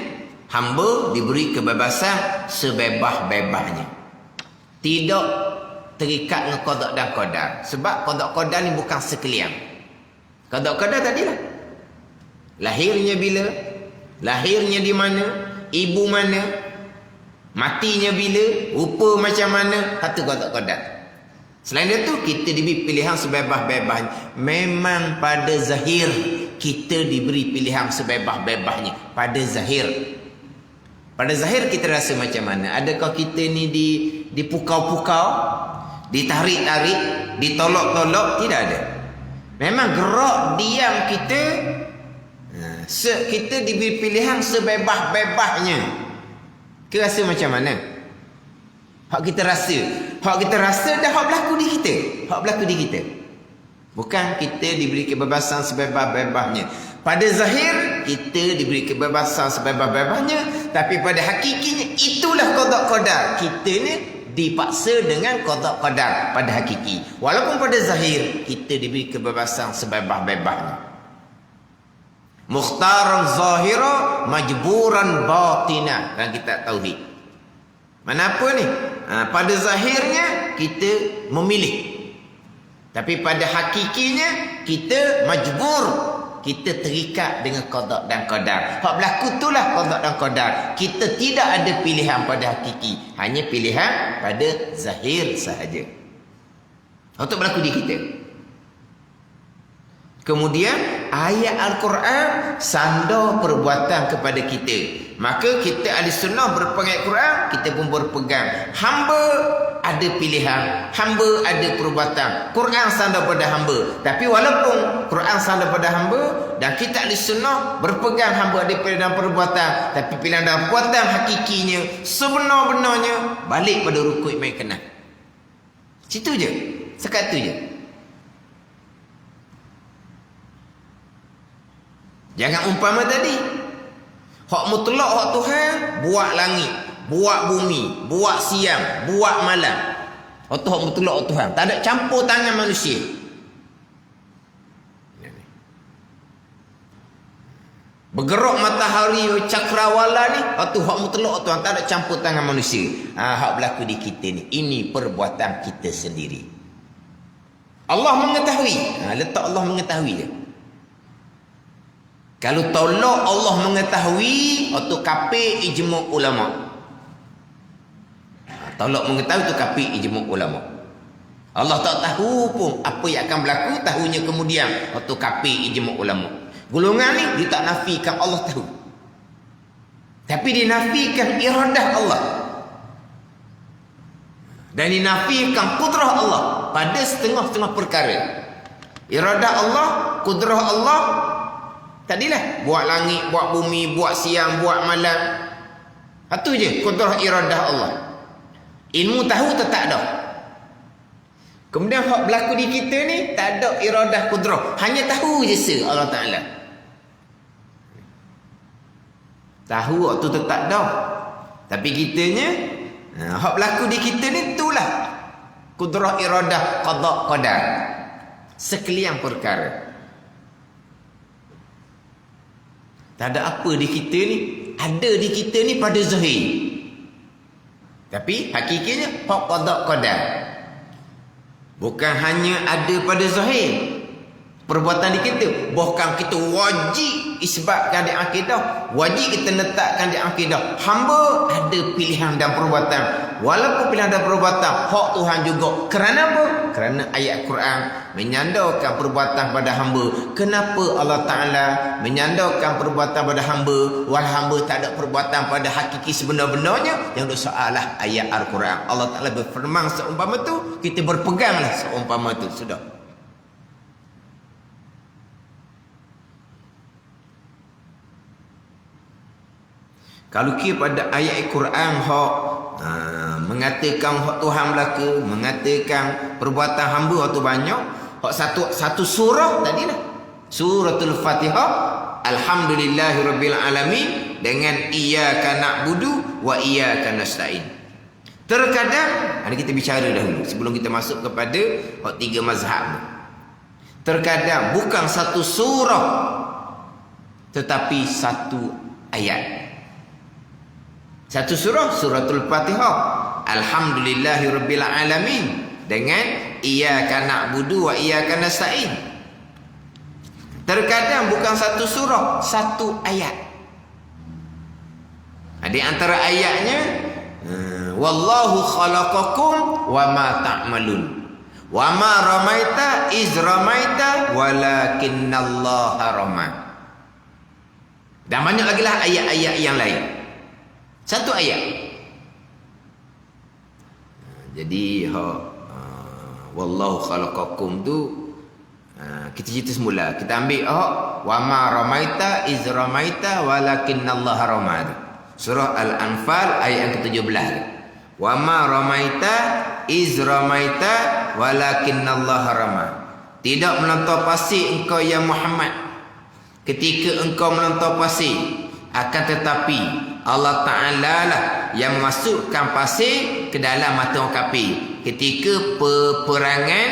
hamba diberi kebebasan sebebas-bebasnya, tidak terikat dengan qada dan qadar. Sebab qada qadar ni bukan sekalian. Qada qadar tadilah lahirnya bila, lahirnya di mana, ibu mana, matinya bila, rupa macam mana, kata qada qadar. Selain itu kita diberi pilihan sebebas-bebasnya. Memang pada zahir kita diberi pilihan sebebas-bebasnya. Pada zahir. Pada zahir kita rasa macam mana? Adakah kita ni dipukau-pukau, ditarik-tarik, ditolok-tolok? Tidak ada. Memang gerak diam kita, kita diberi pilihan sebebas-bebasnya. Kita rasa macam mana? Hak kita rasa. Hak kita rasa dah hak berlaku di kita. Hak berlaku di kita. Bukan kita diberi kebebasan sebebas-bebasnya. Pada zahir kita diberi kebebasan sebebas-bebasnya, Tapi pada hakikinya itulah qada qadar. Kita ni dipaksa dengan qada qadar pada hakiki. Walaupun pada zahir kita diberi kebebasan sebebas-bebasnya. Mukhtaran zahira majburan batina, kan kita tauhid. Kenapa ni? Pada zahirnya kita memilih. Tapi pada hakikinya kita majbur, kita terikat dengan qada dan qadar. Hak berlaku itulah qada dan qadar. Kita tidak ada pilihan pada hakiki, hanya pilihan pada zahir sahaja. Untuk berlaku di kita. Kemudian ayat Al-Quran sandar perbuatan kepada kita. Maka kita ahli sunnah berpegang Quran, kita pun berpegang. Hamba ada pilihan, hamba ada perbuatan. Quran sandar pada hamba. Tapi walaupun Quran sandar pada hamba dan kita ahli sunnah berpegang hamba ada pilihan dan perbuatan, tapi pilihan dan perbuatan hakikinya sebenar-benarnya balik pada rukun iman kenal. Situ je. Sekat tu je. Jangan umpama tadi. Hak mutlak hak Tuhan, buat langit, buat bumi, buat siang, buat malam. Hak tu hak mutlak hak Tuhan. Tak ada campur tangan manusia. Bergerak matahari cakrawala ni, hak tu hak mutlak hak Tuhan, tak ada campur tangan manusia. Hak berlaku di kita ni, ini perbuatan kita sendiri. Allah mengetahui. Letak Allah mengetahui je. Kalau tolak Allah mengetahui, itu kafir ijma' ulama. Tolak mengetahui itu kafir ijma' ulama. Allah tak tahu pun apa yang akan berlaku, tahunya kemudian, itu kafir ijma' ulama. Golongan ni dia tak nafikan Allah tahu, tapi dinafikan iradah Allah dan dinafikan kudrah Allah pada setengah-setengah perkara. Iradah Allah, kudrah Allah. Tadilah buat langit, buat bumi, buat siang, buat malam. Itu je kudrah iradah Allah. Ilmu tahu tetap ada. Kemudian hak berlaku di kita ni tak ada iradah kudrah, hanya tahu je Allah Taala. Tahu waktu tetap ada. Tapi kitanya hak berlaku di kita ni itulah kudrah iradah qada qadar. Sekalian perkara. Tak ada apa di kita ni. Ada di kita ni pada zahir. Tapi hakikinya hak qada qadar. Bukan hanya ada pada zahir perbuatan di kita, bahkan kita wajib isbatkan di akidah, wajib kita letakkan di akidah. Hamba ada pilihan dan perbuatan. Walaupun pilihan dan perbuatan hak Tuhan juga. Kerana apa? Kerana ayat Quran menyandarkan perbuatan pada hamba. Kenapa Allah Ta'ala menyandarkan perbuatan pada hamba, walau hamba tak ada perbuatan pada hakiki sebenar-benarnya? Yang soalah ayat Al-Quran. Allah Ta'ala berfirman seumpama tu, kita berpeganglah seumpama tu. Sudah. Kalau kira pada ayat Quran hak mengatakan hak Tuhan belaka, mengatakan perbuatan hamba tu banyak, hak satu surah tadi lah. Suratul Fatihah, alhamdulillahirabbil alamin dengan iyyaka na'budu wa iyyaka nasta'in. Terkadang kita bicara dahulu sebelum kita masuk kepada hak tiga mazhab. Terkadang bukan satu surah tetapi satu ayat. Satu surah, suratul Fatihah, alhamdulillahirabbil alamin dengan iyyaka na'budu wa iyyaka nasta'in. Terkadang bukan satu surah, satu ayat. Di antara ayatnya wallahu khalaqakum wa ma ta'malun wa ma ramaita iz ramaita walakinnallaha rama. Dan banyak lagi lah ayat-ayat yang lain. Satu ayat. Jadi wallahu khalaqakum tu kita cerita semula. Kita ambil wa ma ramaita iz ramaita walakinnallaha rama. Surah Al-Anfal ayat yang ke-17. Wa ma ramaita iz ramaita walakinnallaha rama. Tidak melampau pasir engkau ya Muhammad ketika engkau melampau pasir, akan tetapi Allah Ta'ala lah yang memasukkan pasir ke dalam mata orang kafir ketika peperangan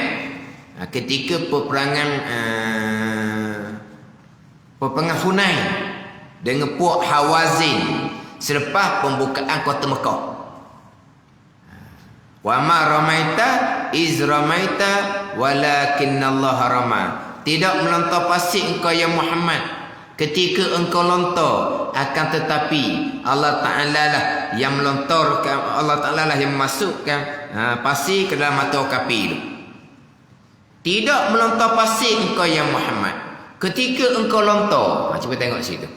Hunain dengan puak Hawazin selepas pembukaan kota Mekah. Wa ma ramaita iz ramaita walakinnallaha rama. Tidak melontar pasir engkau ya Muhammad ketika engkau lontar, akan tetapi Allah Ta'ala lah yang melontarkan, Allah Ta'ala lah yang memasukkan pasir ke dalam mata orang kafir. Tidak melontar pasir engkau ya Muhammad ketika engkau lontar. Cuba tengok situ.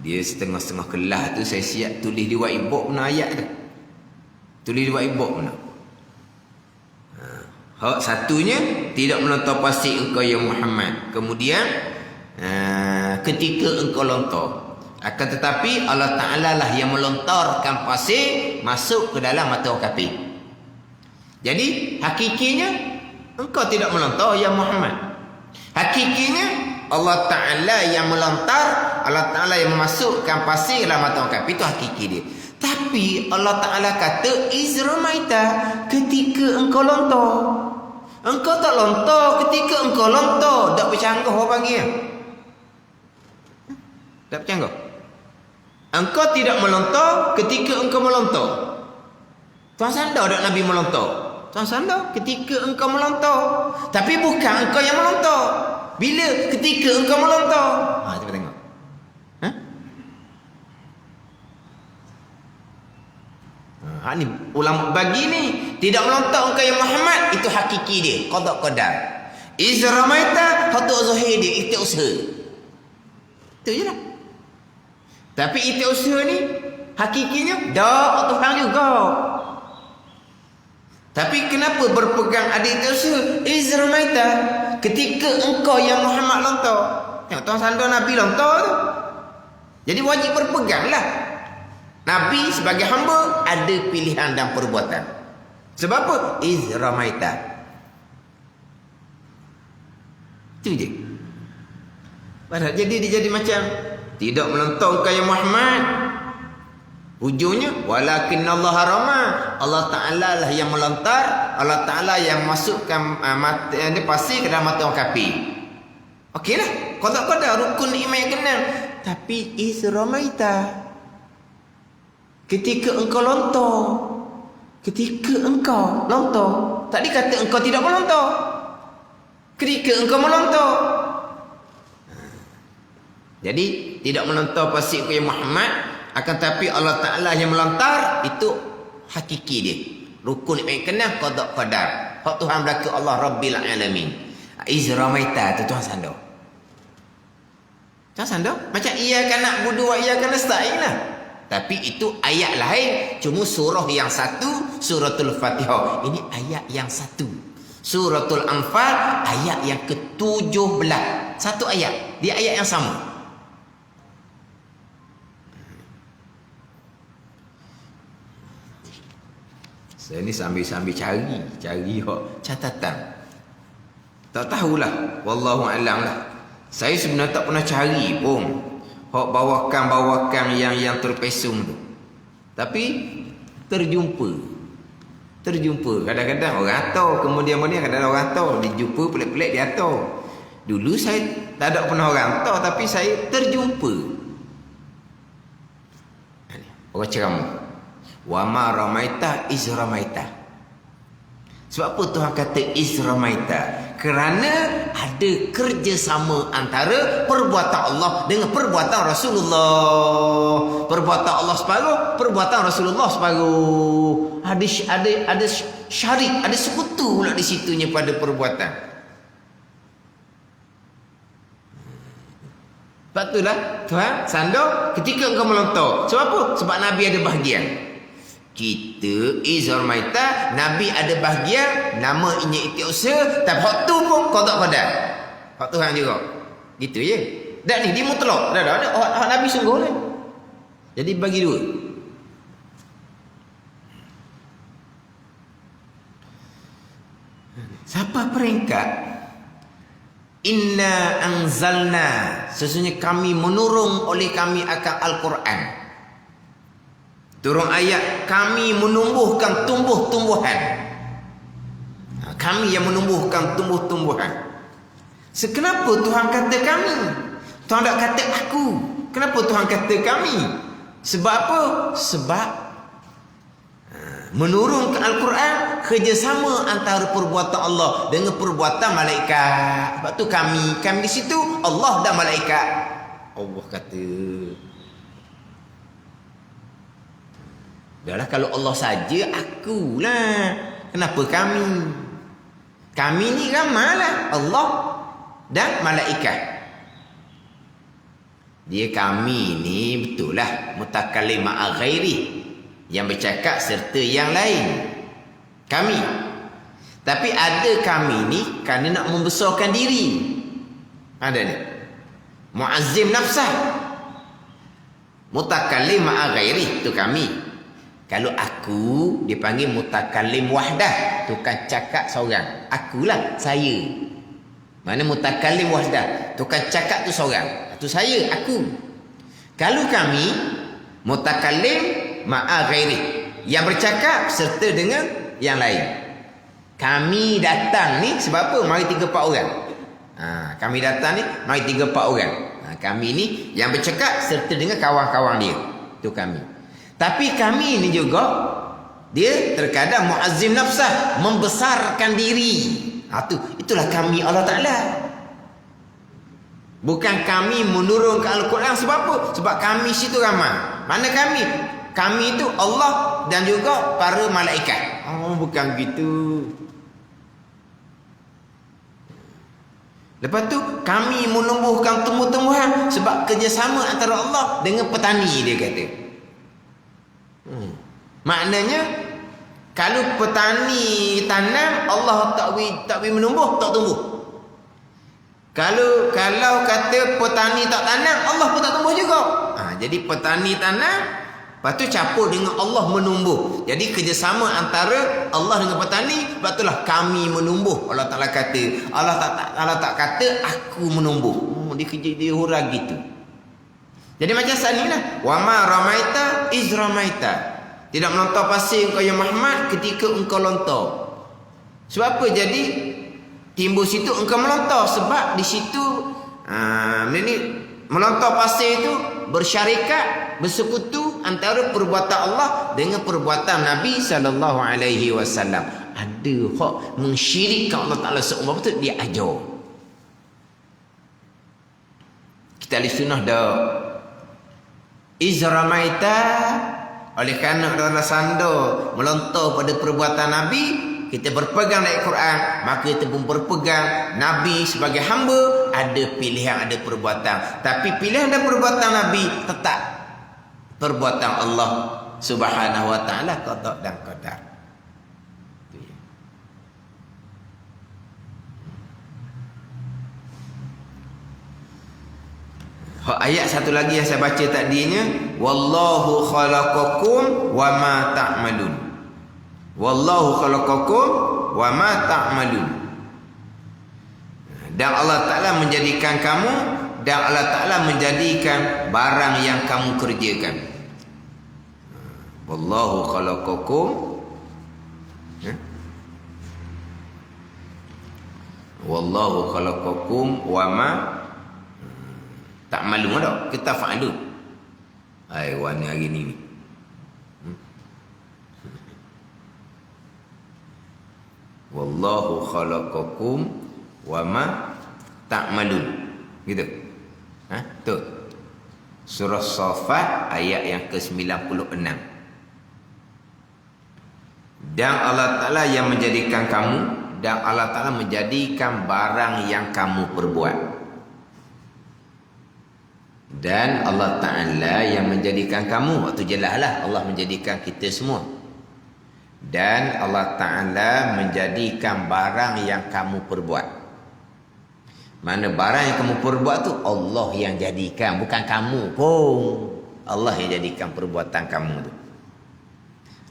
Dia setengah-setengah kelas tu saya siap tulis di whiteboard mana ayat tu. Tulis di whiteboard mana. Hak satunya tidak melontar pasir engkau ya Muhammad. Kemudian ketika engkau lontar, akan tetapi Allah Ta'ala lah yang melontarkan pasir masuk ke dalam mata orang kafir. Jadi hakikinya engkau tidak melontar ya Muhammad. Hakikinya Allah Ta'ala yang melontar, Allah Ta'ala yang memasukkan pasir dalam mata orang kafir, itu hakiki dia. Tapi Allah Ta'ala kata izramaita ketika engkau lontar. Engkau tak lontar ketika engkau lontar. Tak bercanggah orang panggil. Tak bercanggah. Engkau tidak melontar ketika engkau melontar. Tuan sandar tak Nabi melontar? Tuan sandar ketika engkau melontar. Tapi bukan engkau yang melontar. Bila? Ketika engkau melontar. Cuba tengok. Ni ulama bagi ni tidak melontar engkau yang Muhammad, itu hakiki dia, qada qadar. Izramaita hatu zahir dia, itu usaha. Itu je lah. Tapi itu usaha ni hakikinya dak Tuhan juga. Tapi kenapa berpegang ada itu usaha? Izramaita ketika engkau yang Muhammad lontar. Tengok tuan sandar Nabi lontar tu. Jadi wajib berpeganglah. Nabi sebagai hamba ada pilihan dan perbuatan. Sebab apa? Izramaita. Itu je. Padahal jadi dia jadi macam tidak melontar engkau ya Muhammad. Ujungnya walakinnallaha rama. Allah Ta'ala lah yang melontar, Allah Ta'ala yang masukkan pasir ke dalam mata orang kafir. Okeylah, qada rukun iman yang kena. Tapi izramaita ketika engkau lontar. Ketika engkau lontar. Tadi kata engkau tidak melontar. Ketika engkau melontar. Jadi tidak melontar pasir engkau ya Muhammad, akan tapi Allah Ta'ala yang melontar, itu hakiki dia. Rukun iman kena qada qadar. Hak Tuhan berlaku Allah Rabbil Alamin. Izramaita tu Tuhan sandar. Tuhan sandar macam iyyaka na'budu wa iyyaka nasta'in lah. Tapi itu ayat lain. Cuma surah yang satu, suratul Fatihah. Ini ayat yang satu. Suratul Anfal ayat yang ke-17. Satu ayat. Dia ayat yang sama. Saya ni sambil-sambil cari catatan. Tak tahulah, wallahu a'lam lah. Saya sebenarnya tak pernah cari pun hak bawakan yang terpesong tu. Tapi terjumpa. Kadang-kadang orang atau kemudian kadang-kadang orang atau dijumpa pelik-pelik dia atau. Dulu saya tak ada pernah orang atau, tapi saya terjumpa. Orang ceramah. Wa ma ramaita iz ramaita. Sebab apa Tuhan kata iz ramaita? Kerana ada kerjasama antara perbuatan Allah dengan perbuatan Rasulullah. Perbuatan Allah separuh, perbuatan Rasulullah separuh. Ada syarik, ada sekutu pula di situnya pada perbuatan. Sebab itulah Tuhan sandar ketika engkau melontar. Sebab apa? Sebab Nabi ada bahagian. Kita izarmaita, Nabi ada bahagian, nama ini itiusa, tapi hak tu pun qada qadar. Hak Tuhan juga. Gitu je. Dak ni dia mutlak. Dak hak Nabi sungguh lah. Jadi bagi dua. Siapa peringkat Inna anzalna, sesungguhnya kami menurun oleh kami akan Al-Quran. Turun ayat, kami menumbuhkan tumbuh-tumbuhan. Kami yang menumbuhkan tumbuh-tumbuhan. Kenapa Tuhan kata kami? Tuhan tak kata aku. Kenapa Tuhan kata kami? Sebab apa? Sebab menurunkan Al-Quran kerjasama antara perbuatan Allah dengan perbuatan malaikat. Sebab tu kami di situ Allah dan malaikat. Allah kata, dahlah kalau Allah saja, akulah. Kenapa kami? Kami ni ramailah Allah dan malaikat. Dia kami ni betul lah mutakallim ma'a ghairi, yang bercakap serta yang lain. Kami. Tapi ada kami ni kerana nak membesarkan diri. Ada ni. Muazzim nafsah. Mutakallim ma'a ghairi, tu kami. Kalau aku dipanggil mutakallim wahdah, tukang cakap seorang. Akulah, saya. Mana mutakallim wahdah, tukang cakap tu seorang. Tu saya, aku. Kalau kami mutakallim ma'a ghairi, yang bercakap serta dengan yang lain. Kami datang ni sebab apa? Mari 3-4 orang. Kami datang ni mari 3-4 orang. Kami ni yang bercakap serta dengan kawan-kawan dia. Tu kami. Tapi kami ni juga dia terkadang muazzim nafsah, membesarkan diri. Itulah kami Allah Ta'ala. Bukan kami menurunkan Al-Quran. Sebab apa? Sebab kami situ ramai. Mana kami? Kami itu Allah dan juga para malaikat. Bukan gitu. Lepas tu kami menumbuhkan tumbuh-tumbuhan sebab kerjasama antara Allah dengan petani, dia kata. Maknanya kalau petani tanam, Allah tak menumbuh, tak tumbuh. Kalau kata petani tak tanam, Allah pun tak tumbuh juga. Jadi petani tanam, lepas tu campur dengan Allah menumbuh. Jadi kerjasama antara Allah dengan petani. Sebab itulah kami menumbuh. Allah Ta'ala kata. Allah tak kata aku menumbuh. Dia hurah gitu. Jadi macam saat ni lah. Wa ma ramaita iz ramaita. Tidak melontar pasir engkau ya Muhammad ketika engkau lontar. Sebab apa jadi timbul situ engkau melontar? Sebab di situ melontar pasir itu bersyarikat, bersekutu antara perbuatan Allah dengan perbuatan Nabi SAW. Ada hak mensyirikkan Allah Ta'ala seumur itu, dia ajar. Kita ahli sunnah dah. Izramaita, oleh kerana dalam sanda melontar pada perbuatan Nabi, kita berpegang dengan Quran, maka kita pun berpegang Nabi sebagai hamba. Ada pilihan, ada perbuatan. Tapi pilihan dan perbuatan Nabi tetap perbuatan Allah Subhanahu wa ta'ala, qada dan qadar. Ayat satu lagi yang saya baca tadinya, wallahu khalaqakum wa ma ta'malun. Wallahu khalaqakum wa ma ta'malun. Dan Allah Ta'ala menjadikan kamu, dan Allah Ta'ala menjadikan barang yang kamu kerjakan. Wallahu khalaqakum, wallahu khalaqakum wa ma ta'malun. Ada kita fa'alun. Warna hari ni. Wallahu khalaqakum wa ma ta'malun. Gitu. Tu. Surah Safat ayat yang ke-96. Dan Allah Ta'ala yang menjadikan kamu, dan Allah Ta'ala menjadikan barang yang kamu perbuat. Dan Allah Ta'ala yang menjadikan kamu. Waktu jelaslah Allah menjadikan kita semua. Dan Allah Ta'ala menjadikan barang yang kamu perbuat. Mana barang yang kamu perbuat tu Allah yang jadikan, bukan kamu pun. Allah yang jadikan perbuatan kamu tu.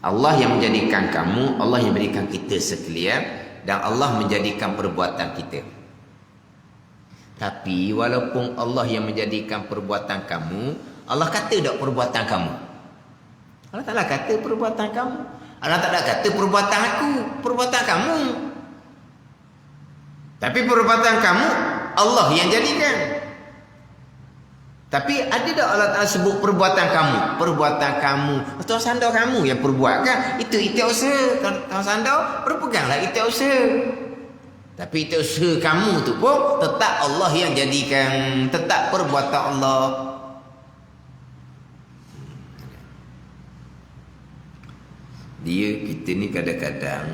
Allah yang menjadikan kamu, Allah yang berikan kita sekalian, dan Allah menjadikan perbuatan kita. Tapi walaupun Allah yang menjadikan perbuatan kamu, Allah kata tak perbuatan kamu? Allah Ta'ala kata perbuatan kamu. Allah Ta'ala kata perbuatan aku, perbuatan kamu. Tapi perbuatan kamu Allah yang jadikan. Tapi ada tak Allah Ta'ala sebut perbuatan kamu? Perbuatan kamu. Tuan sandar kamu yang perbuat kan? Itu usaha. Tuan sandar berpeganglah itu usaha. Tapi itu usaha kamu tu pun tetap Allah yang jadikan. Tetap perbuatan Allah. Kita ni kadang-kadang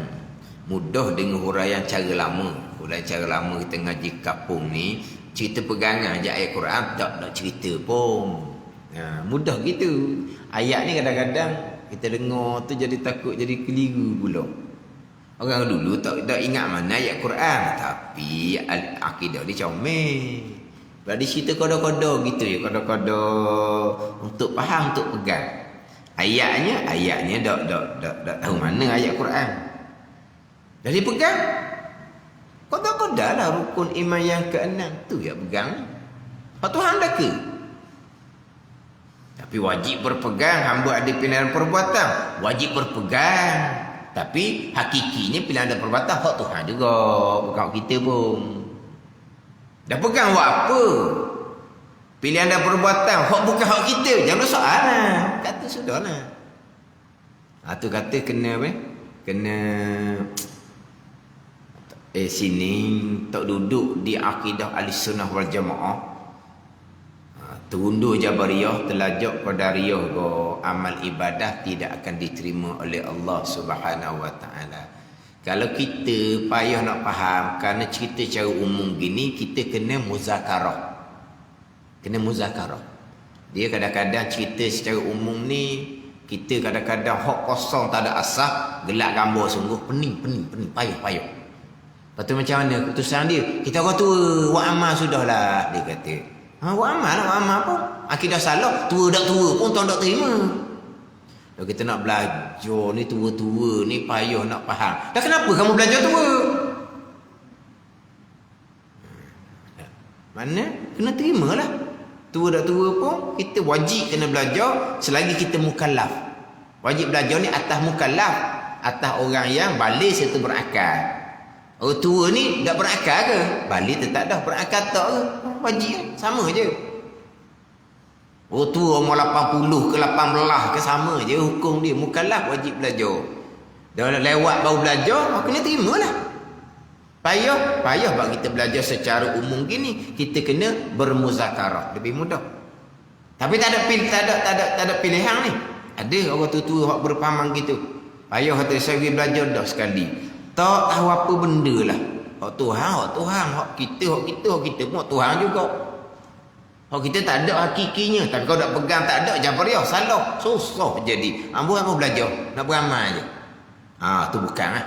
mudah dengan huraian cara lama. Huraian cara lama kita ngaji kapung ni, cerita pegangan je ayat Quran tak nak cerita pun. Mudah gitu. Ayat ni kadang-kadang kita dengar tu jadi takut, jadi keliru pula. Orang dulu tak ingat mana ayat Quran, tapi akidah dia comel. Berada cerita kodoh-kodoh gitu ya, kodoh-kodoh untuk faham, untuk pegang. Ayatnya tak tahu mana ayat Quran. Jadi pegang. Kodoh-kodoh lah rukun iman yang ke-6 tu ya pegang. Pak Tuhan dah ke? Tapi wajib berpegang. Hamba ada pilihan perbuatan, wajib berpegang. Tapi hakikinya pilihan dan perbuatan hak Tuhan juga, bukan hak kita pun. Dah pegang buat apa? Pilihan dan perbuatan hak bukan hak kita, jangan soal lah. Kata sudah lah. Tu kata kena apa? Kena sini tak duduk di akidah Ahlussunnah wal Jamaah. Terundur Jabariyah, telajak Qadariyah go amal ibadah tidak akan diterima oleh Allah Subhanahu wa taala. Kalau kita payah nak faham kerana cerita secara umum gini, kita kena muzakarah. Kena muzakarah. Dia kadang-kadang cerita secara umum ni, kita kadang-kadang hak kosong tak ada asas, gelak gambar sungguh, pening, payah. Lepas tu macam mana keputusan dia? Kita orang tua, wa amal sudahlah, dia kata. Wa amal pun akidah salah, tua tak tua pun tak terima. Kalau kita nak belajar ni tua-tua ni payah nak faham. Dah kenapa kamu belajar tua? Mana? Kena terimalah. Tua tak tua pun kita wajib kena belajar selagi kita mukallaf. Wajib belajar ni atas mukallaf, atas orang yang balik serta berakal. Orang tua ni tak berakal ke? Balik tetap dah berakal tak ke? Wajib sama je. Orang tua umur 80 ke 18 ke sama je hukum dia. Mukallaf wajib belajar. Dah lewat baru belajar, kena terima lah. Payah bagi kita belajar secara umum gini. Kita kena bermuzakarah, lebih mudah. Tapi tak ada pilihan ni. Ada orang tua-tua yang berpahaman gitu. Payah kata saya pergi belajar dah sekali. Tak tahu apa benda lah. Hak Tuhan, hak kita pun Tuhan juga. Hak kita tak ada hakikinya. Tapi kalau nak pegang tak ada, Jabariyah salah. Susah jadi. Ambo belajar, nak beramal je. Tu bukan lah.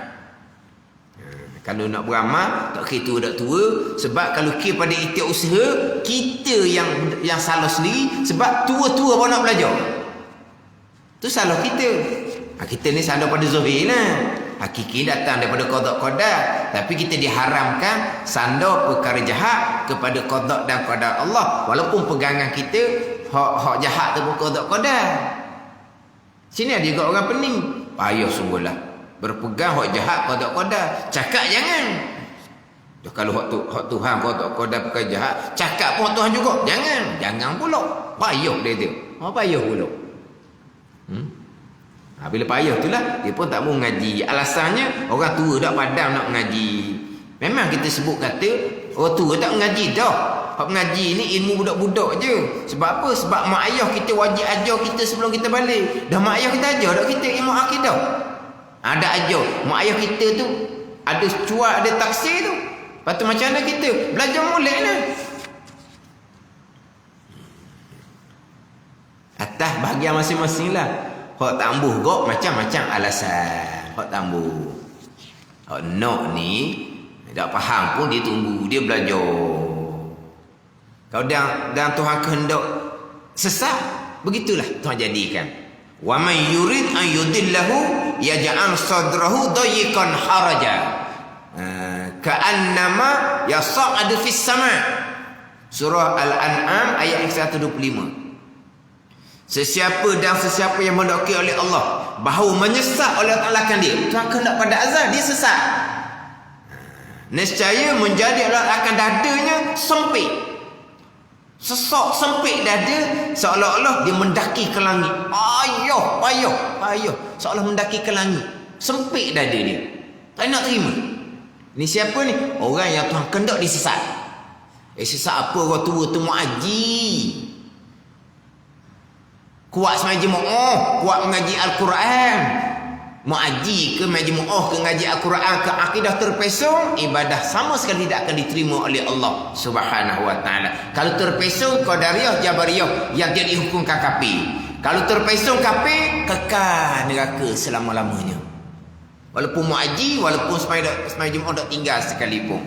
Kalau nak beramal, tak kira tua tak tua. Sebab kalau kira pada ikhtiar usaha, kita yang salah sendiri. Sebab tua-tua pun nak belajar. Tu salah kita. Kita ni salah pada zahir lah. Hakiki datang daripada qada qadar, tapi kita diharamkan sandar perkara jahat kepada qada dan qadar Allah, walaupun pegangan kita hak jahat tu pun qada qadar. Sini ada juga orang pening, payah sungguhlah berpegang hak jahat qada qadar. Cakap jangan. Kalau hak Tuhan qada qadar perkara jahat, cakap pun Tuhan juga jangan pula. Payah dia tu. Payah pula. Bila payah itulah dia pun tak mau ngaji. Alasannya orang tua dah padam nak ngaji. Memang kita sebut kata orang tua tak ngaji dah. Hak ngaji ni ilmu budak-budak je. Sebab apa? Sebab mak ayah kita wajib ajar kita sebelum kita balik. Dah mak ayah kita ajar dak kita ilmu akidah. Ada ajar. Mak ayah kita tu ada cuak, ada taksir tu. Lepas tu macam mana kita belajar molek lah. Atas bahagian masing-masing lah. Hak tambuh gok macam-macam alasan. Hak tambuh. Hak nak ni tak faham pun dia tunggu, dia belajar. Kalau dan Tuhan kehendak sesat, begitulah Tuhan jadikan. Wa man yurid an yudillahu yaj'al sadrahu dayiqan haraja. Ka'annama yas'adu fis sama'. Surah Al-An'am ayat 125. Sesiapa dan sesiapa yang mendoki oleh Allah bahawa menyesat oleh Allah Ta'ala dia, Tuhan kehendak pada azab, dia sesat. Nescaya menjadi Allah akan dadanya sempit. Sesok sempit dada, seolah-olah dia mendaki ke langit. Payah. Seolah mendaki ke langit. Sempit dada dia. Tak nak terima. Ni siapa ni? Orang yang Tuhan kehendak dia sesat. Sesat apa orang tua tu mu'aji. Kuat semaji mu'ah, kuat mengaji Al-Quran. Mu'aji ke mengaji mu'ah ke mengaji Al-Quran ke akidah terpesong, ibadah sama sekali tidak akan diterima oleh Allah Subhanahu wa ta'ala. Kalau terpesong Qadariyah, Jabariyah yang dia dihukumkan kafir. Kalau terpesong kafir, kekal neraka selama-lamanya. Walaupun mu'aji, walaupun semaji mu'ah tak tinggal sekalipun.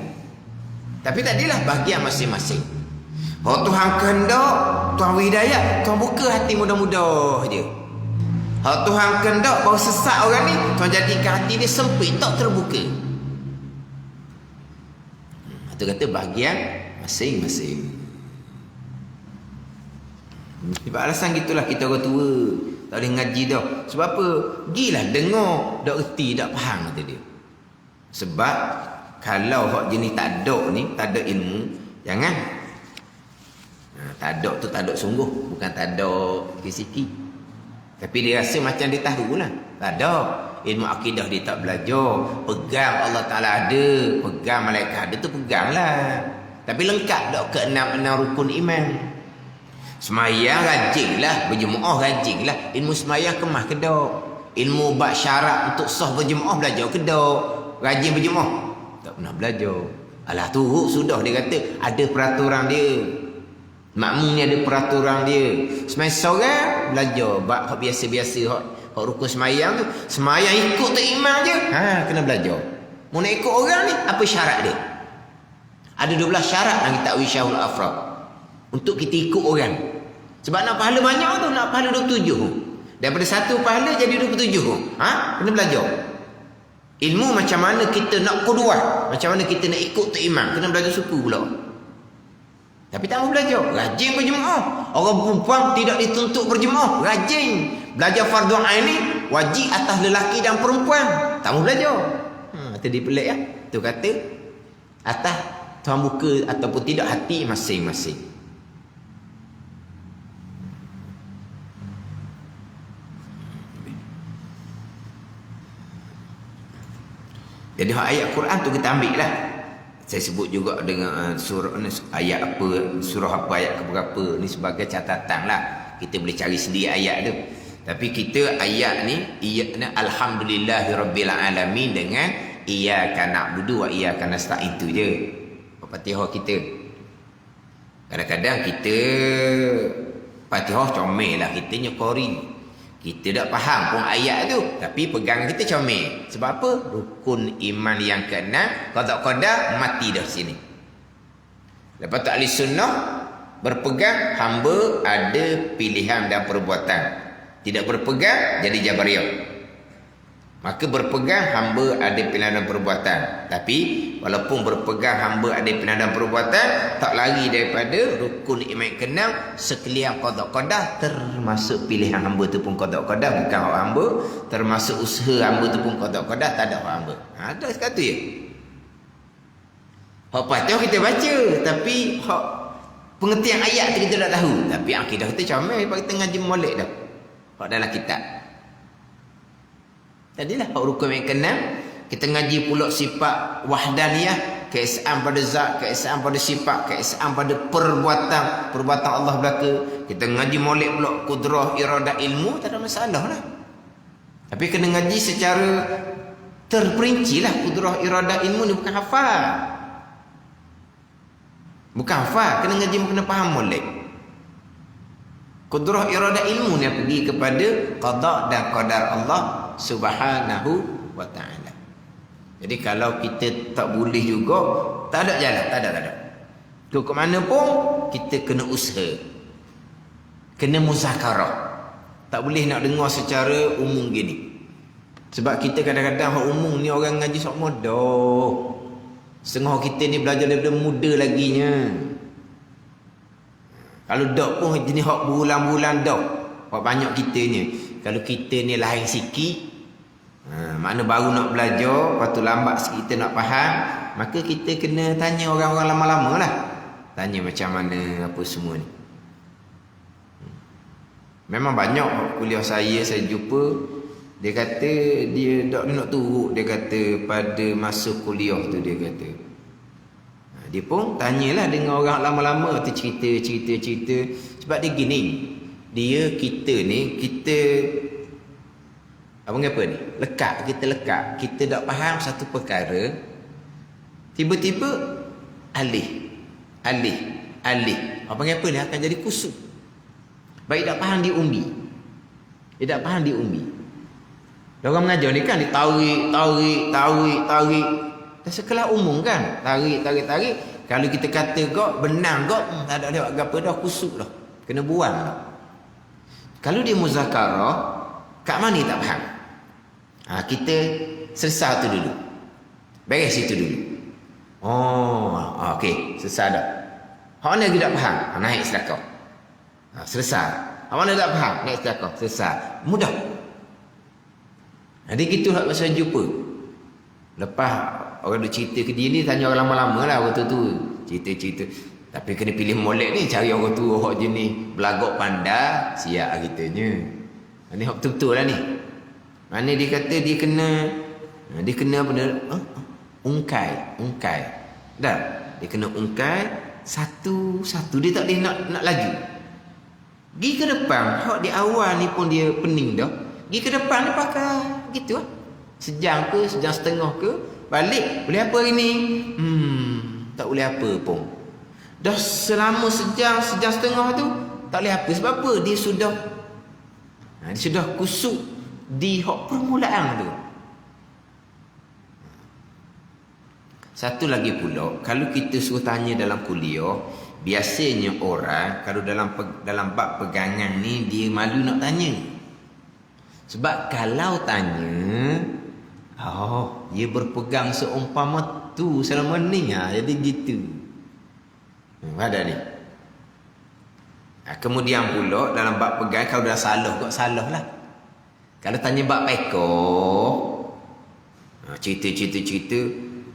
Tapi tadilah bahagian masing-masing. Kalau Tuhan kehendak, Tuhan hidayah, Tuhan buka hati mudah-mudah je. Kalau Tuhan kehendak bahawa sesat orang ni, Tuhan jadikan hati dia sempit, tak terbuka. Itu kata bahagian masing-masing. Sebab alasan gitulah kita orang tua tak boleh ngaji dah. Sebab apa? Gilah dengar, tak erti, tak faham kata dia. Sebab kalau hak jenis tak ada ni, tak ada ilmu, jangan. Tadok tu tadok sungguh, bukan tadok fisiki. Tapi dia rasa macam dia tahulah. Tadok ilmu akidah dia tak belajar. Pegang Allah Ta'ala ada, pegang malaikat ada tu peganglah. Tapi lengkap tak ke enam rukun iman. Semayang rajinlah, berjemaah rajinlah. Ilmu semayang kemah ke tak? Ilmu bab syarat untuk sah berjemaah belajar ke tak? Rajin berjemaah tak pernah belajar. Alah tu sudah dia kata ada peraturan dia. Makmum ni ada peraturan dia. Semayang seorang belajar bab biasa-biasa hak rukun semayang tu. Semayang ikut tak imam je. Kena belajar. Mau nak ikut orang ni, apa syarat dia? Ada 12 syarat dalam kitab Wisyahul Afraq untuk kita ikut orang. Sebab nak pahala banyak tu, nak pahala 27. Daripada satu pahala jadi 27. Kena belajar. Ilmu macam mana kita nak qudwah, macam mana kita nak ikut tak imam, kena belajar suku pula. Tapi tak mau belajar, rajin berjemaah. Orang perempuan tidak dituntut berjemaah, rajin. Belajar fardu ain ni wajib atas lelaki dan perempuan. Tak mau belajar. Itu dia pelik ya. Tu kata atas Tuhan buka ataupun tidak hati masing-masing. Jadi ayat Quran tu kita ambil lah. Saya sebut juga dengan surah ayat apa, surah apa, ayat keberapa ni sebagai catatan lah. Kita boleh cari sendiri ayat tu. Tapi kita ayat ni alhamdulillahirabbil alamin dengan iyyaka na'budu wa iyyaka nasta'in tu je. Fatihah kita. Kadang-kadang kita Fatihah comel lah, kita nyekori. Kita tak faham pun ayat tu, tapi pegangan kita comel. Sebab apa? Rukun iman yang ke-6, qada mati dah sini. Lepas tu ahli sunnah berpegang hamba ada pilihan dan perbuatan. Tidak berpegang jadi Jabariyah. Maka berpegang hamba ada pilihan dan perbuatan. Tapi walaupun berpegang hamba ada pilihan dan perbuatan, tak lari daripada rukun iman ke-6 sekalian qada termasuk pilihan hamba tu pun qada bukan hak hamba, termasuk usaha hamba tu pun qada tak ada hak hamba. Ada sekatu ya. Hak Fatihah kita baca, tapi hak pengertian ayat tu kita tak tahu. Tapi akidah kita comel sebab kita ngaji molek dah. Hak dalam kitab. Tadilah hak rukun yang ke-6 kita ngaji pula sifat wahdaniyah, keesaan pada zat, keesaan pada sifat, keesaan pada perbuatan Allah belaka. Kita ngaji molek pula kudrah, iradah, ilmu, tak ada masalah lah. Tapi kena ngaji secara terperinci lah. Kudrah, iradah, ilmu ni bukan hafal. Bukan hafal, kena ngaji, kena faham molek. Kudrah, iradah, ilmu ni pergi kepada qada dan qadar Allah Subhanahu wa ta'ala. Jadi kalau kita tak boleh juga, tak ada jalan, tak ada. Tu ke mana pun kita kena usaha. Kena muzakarah. Tak boleh nak dengar secara umum gini. Sebab kita kadang-kadang hak umum ni orang ngaji sok mudah. Setengah kita ni belajar daripada muda laginya. Kalau dok pun jenis hak bulan-bulan dok. Hak banyak kita ni. Kalau kita ni lain sikit, makna baru nak belajar, lepas tu lambat sikit kita nak faham, maka kita kena tanya orang-orang lama-lama lah. Tanya macam mana apa semua ni. Memang banyak kuliah saya jumpa, dia kata dia nak turut, dia kata pada masa kuliah tu dia kata. Dia pun tanyalah dengan orang lama-lama tu cerita. Sebab dia gini, kita apa ni? Kita lekat. Kita tak faham satu perkara, tiba-tiba alih. Apa ni akan jadi kusut. Baik tak faham diumbi. Dia tak faham diumbi. Orang mengajar ni kan ditarik. Dah sekelas umum kan. Tarik. Kalau kita kata gok, benang gok, tak ada lewat apa dah, kusut dah. Kena buang dah. Kalau dia muzakarah, kat mana tak faham? Kita selesai tu dulu. Beres situ dulu. Okey, selesai dah. Hak mana lagi tak faham? Naik sedekah. Selesai. Hak mana tak faham? Naik sedekah. Selesai. Mudah. Jadi gitu hak masa jumpa. Lepas orang duk cerita ke dia ni, tanya orang lama-lama lah orang tu. Cerita. Tapi kena pilih molek ni, cari orang tua hak jenis belagak pandai, siap kitanya. Ni hak betul-betul lah ni. Mana dia kata dia kena apa dia? Ungkai. Dah. Dia kena ungkai satu. Dia tak boleh nak laju. Gi ke depan, hak di awal ni pun dia pening dah. Gi ke depan dia pakai gitu lah. Sejam ke, sejam setengah ke, balik. Boleh apa hari ni? Tak boleh apa pun. Dah selama sejam setengah tu, tak boleh apa. Sebab apa? Dia sudah kusuk di hak permulaan tu. Satu lagi pula, kalau kita suruh tanya dalam kuliah, biasanya orang kalau dalam bab pegangan ni dia malu nak tanya. Sebab kalau tanya, dia berpegang seumpama tu selama ni, jadi gitu. Ada ni. Kemudian pula dalam bab pegang, kalau dah salah kok salah lah. Kalau tanya bab pekor, cerita,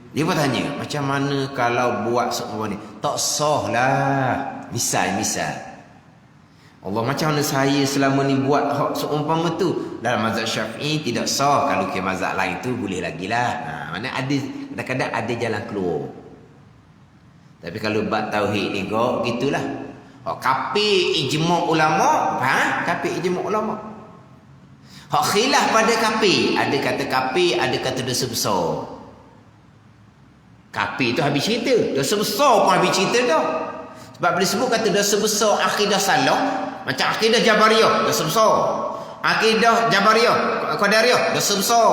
dia pun tanya, macam mana kalau buat seumpama ni? Tak sah lah. Misal. Allah, macam mana saya selama ni buat hak seumpama tu? Dalam mazhab Syafi'i tidak sah. Kalau ke mazhab lain tu boleh lagi lah. Mana ada, kadang-kadang ada jalan keluar. Tapi kalau bab tauhid ni kok gitulah. Kafir ijma' ulama, kafir ijma' ulama. Hak khilaf pada kafir, ada kata kafir, ada kata dosa besar. Kafir tu habis cerita, dosa besar pun habis cerita dah. Sebab bila sebut kata dosa besar akidah salah, macam akidah Jabariyah, dosa besar. Akidah Jabariyah, Qadariyah, dosa besar.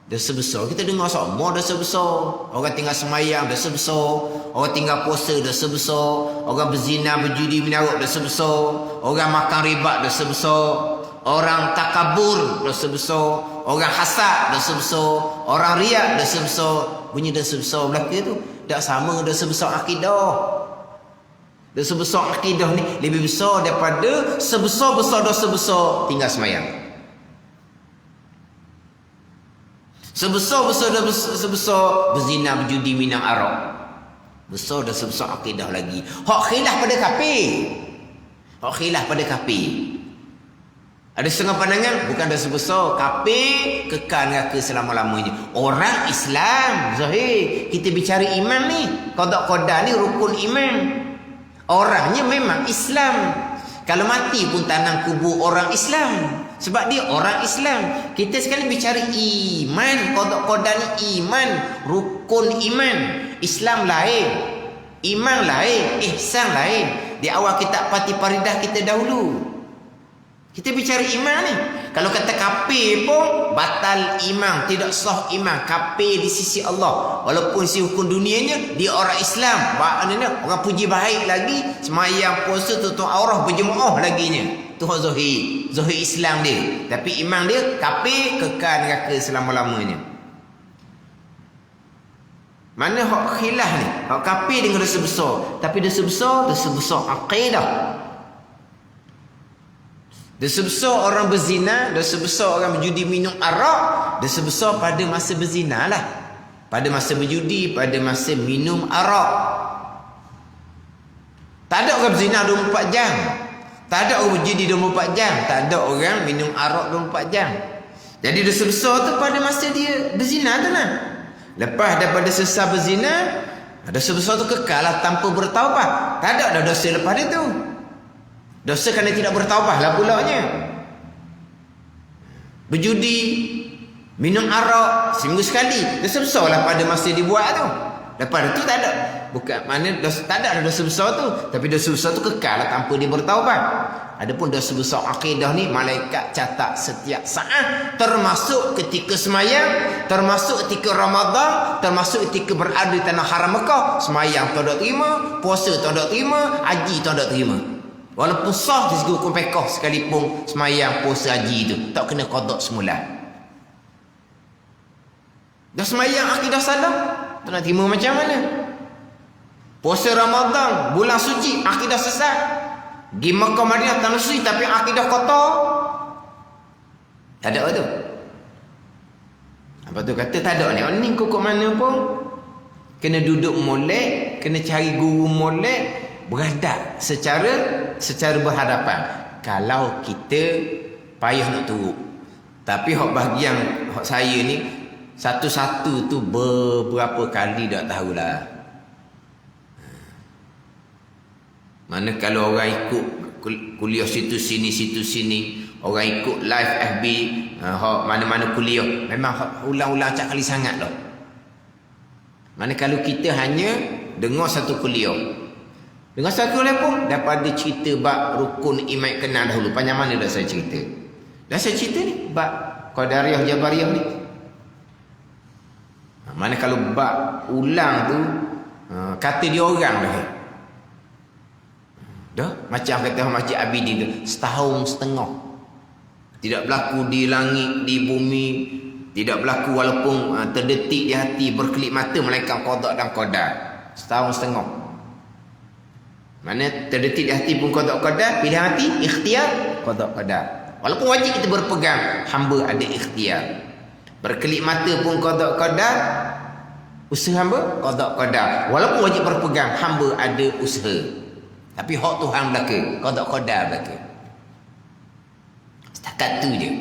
Dosa besar, kita dengar semua dosa besar. Orang tinggal semayang, dosa besar. Orang tinggal puasa, dosa besar. Orang berzina, berjudi, menyaruk, dosa besar. Orang makan riba, dosa besar. Orang takabur, dosa besar. Orang hasad, dosa besar. Orang riak, dosa besar. Bunyi dosa besar belakang tu tak sama dosa besar akidah. Dosa besar akidah ni lebih besar daripada sebesar-besar dosa besar tinggal semayang. Sebesar-besar berzina, berjudi, minum arak. Besar dosa besar akidah lagi. Hak khilaf pada kafir. Ada setengah pandangan, bukan dosa besar, kafir kekal neraka selama-lamanya. Orang Islam, zahir, kita bicara iman ni, qada ni rukun iman. Orangnya memang Islam. Kalau mati pun tanam kubur orang Islam. Sebab dia orang Islam. Kita sekali bicara iman, qada ni iman, rukun iman. Islam lain, iman lain, ihsan lain. Di awal kitab Fatih Faridah kita dahulu. Kita bicara iman ni. Kalau kata kafir pun batal iman, tidak sah iman, kafir di sisi Allah. Walaupun si hukum dunianya dia orang Islam, maknanya orang puji baik lagi, semayang, puasa, tutup aurat, berjemaah laginya. Tu zahir Islam dia. Tapi iman dia kafir, kekal neraka selama-lamanya. Mana hak khilaf ni? Hak kafir dengan dosa besar. Tapi dosa besar akidah. Dosa besar orang berzina, dosa besar orang berjudi minum arak, dosa besar pada masa berzina lah. Pada masa berjudi, pada masa minum arak. Tak ada orang berzina 24 jam. Tak ada orang berjudi 24 jam. Tak ada orang minum arak 24 jam. Jadi dosa besar tu pada masa dia berzina tu lah. Lepas daripada selesai berzina, dosa besar tu kekal lah tanpa bertaubat. Tak ada dah dosa lepas dia tu. Dosa kerana tidak bertaubat lah pulaknya. Berjudi, minum arak seminggu sekali, dosa besar lah pada masa dibuat tu. Lepas tu tak ada. Bukan mana dosa, tak ada dosa besar tu. Tapi dosa besar tu kekal lah tanpa dia bertaubat. Adapun dosa besar akidah ni, malaikat catat setiap saat, termasuk ketika semayang, termasuk ketika Ramadan, termasuk ketika berada di tanah haram Mekah. Semayang tak ada terima, puasa tak ada terima, haji tak ada terima. Walaupun sah di segi hukum fiqh sekalipun semayang, puasa, haji tu tak kena qada semula. Dah semayang akidah salah, tak nak terima macam mana? Puasa Ramadan, bulan suci, akidah sesat. Di Makkah Madinah tanah suci tapi akidah kotor. Tak ada tu. Apa tu kata tak ada ni. Orang ni kok mana pun kena duduk molek, kena cari guru molek, beradab secara berhadapan. Kalau kita payah nak turut. Tapi hak bahagian hak saya ni satu-satu tu beberapa kali tak tahulah. Mana kalau orang ikut kuliah situ sini, orang ikut live FB, mana-mana kuliah, memang ulang-ulang acak kali sangat lah. Mana kalau kita hanya dengar satu kuliah, dengar satu kuliah pun dapat ada cerita bab rukun iman kenal dahulu. Panjang mana dah saya cerita? Dah saya cerita ni bab Qadariyah Jabariyah ni. Mana kalau bab ulang tu kata dia orang dah. Dah macam kata Masjid Abidin tu, setahun setengah tidak berlaku di langit, di bumi, tidak berlaku walaupun terdetik di hati, berkelip mata melainkan qada dan qadar. Setahun setengah. Mana terdetik di hati pun qada qadar, pilihan hati ikhtiar qada qadar. Walaupun wajib kita berpegang, hamba ada ikhtiar. Berkelip mata pun qada qadar, usaha hamba qada qadar. Walaupun wajib berpegang, hamba ada usaha. Tapi hak Tuhan belaka, qada qadar belaka. Setakat tu je.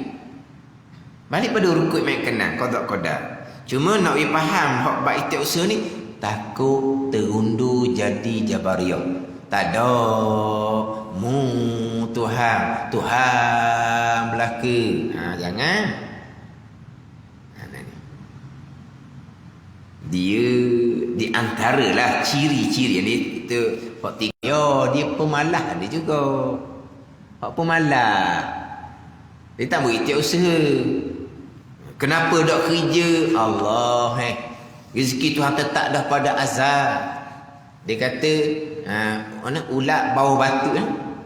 Balik pada rukun iman kenal, qada qadar. Cuma nak faham hak bab ikhtiar usaha ni, takut terundur jadi Jabariyah. Tak ada Tuhan belaka. Jangan. Dia di antaralah ciri-ciri yang kita hak tiga, dia pemalas dia juga. Hak pemalas. Dia tak buat ikhtiar usaha. Kenapa tak kerja? Allah rezeki Tuhan tetap dah pada azal. Dia kata mana ulat bawah batu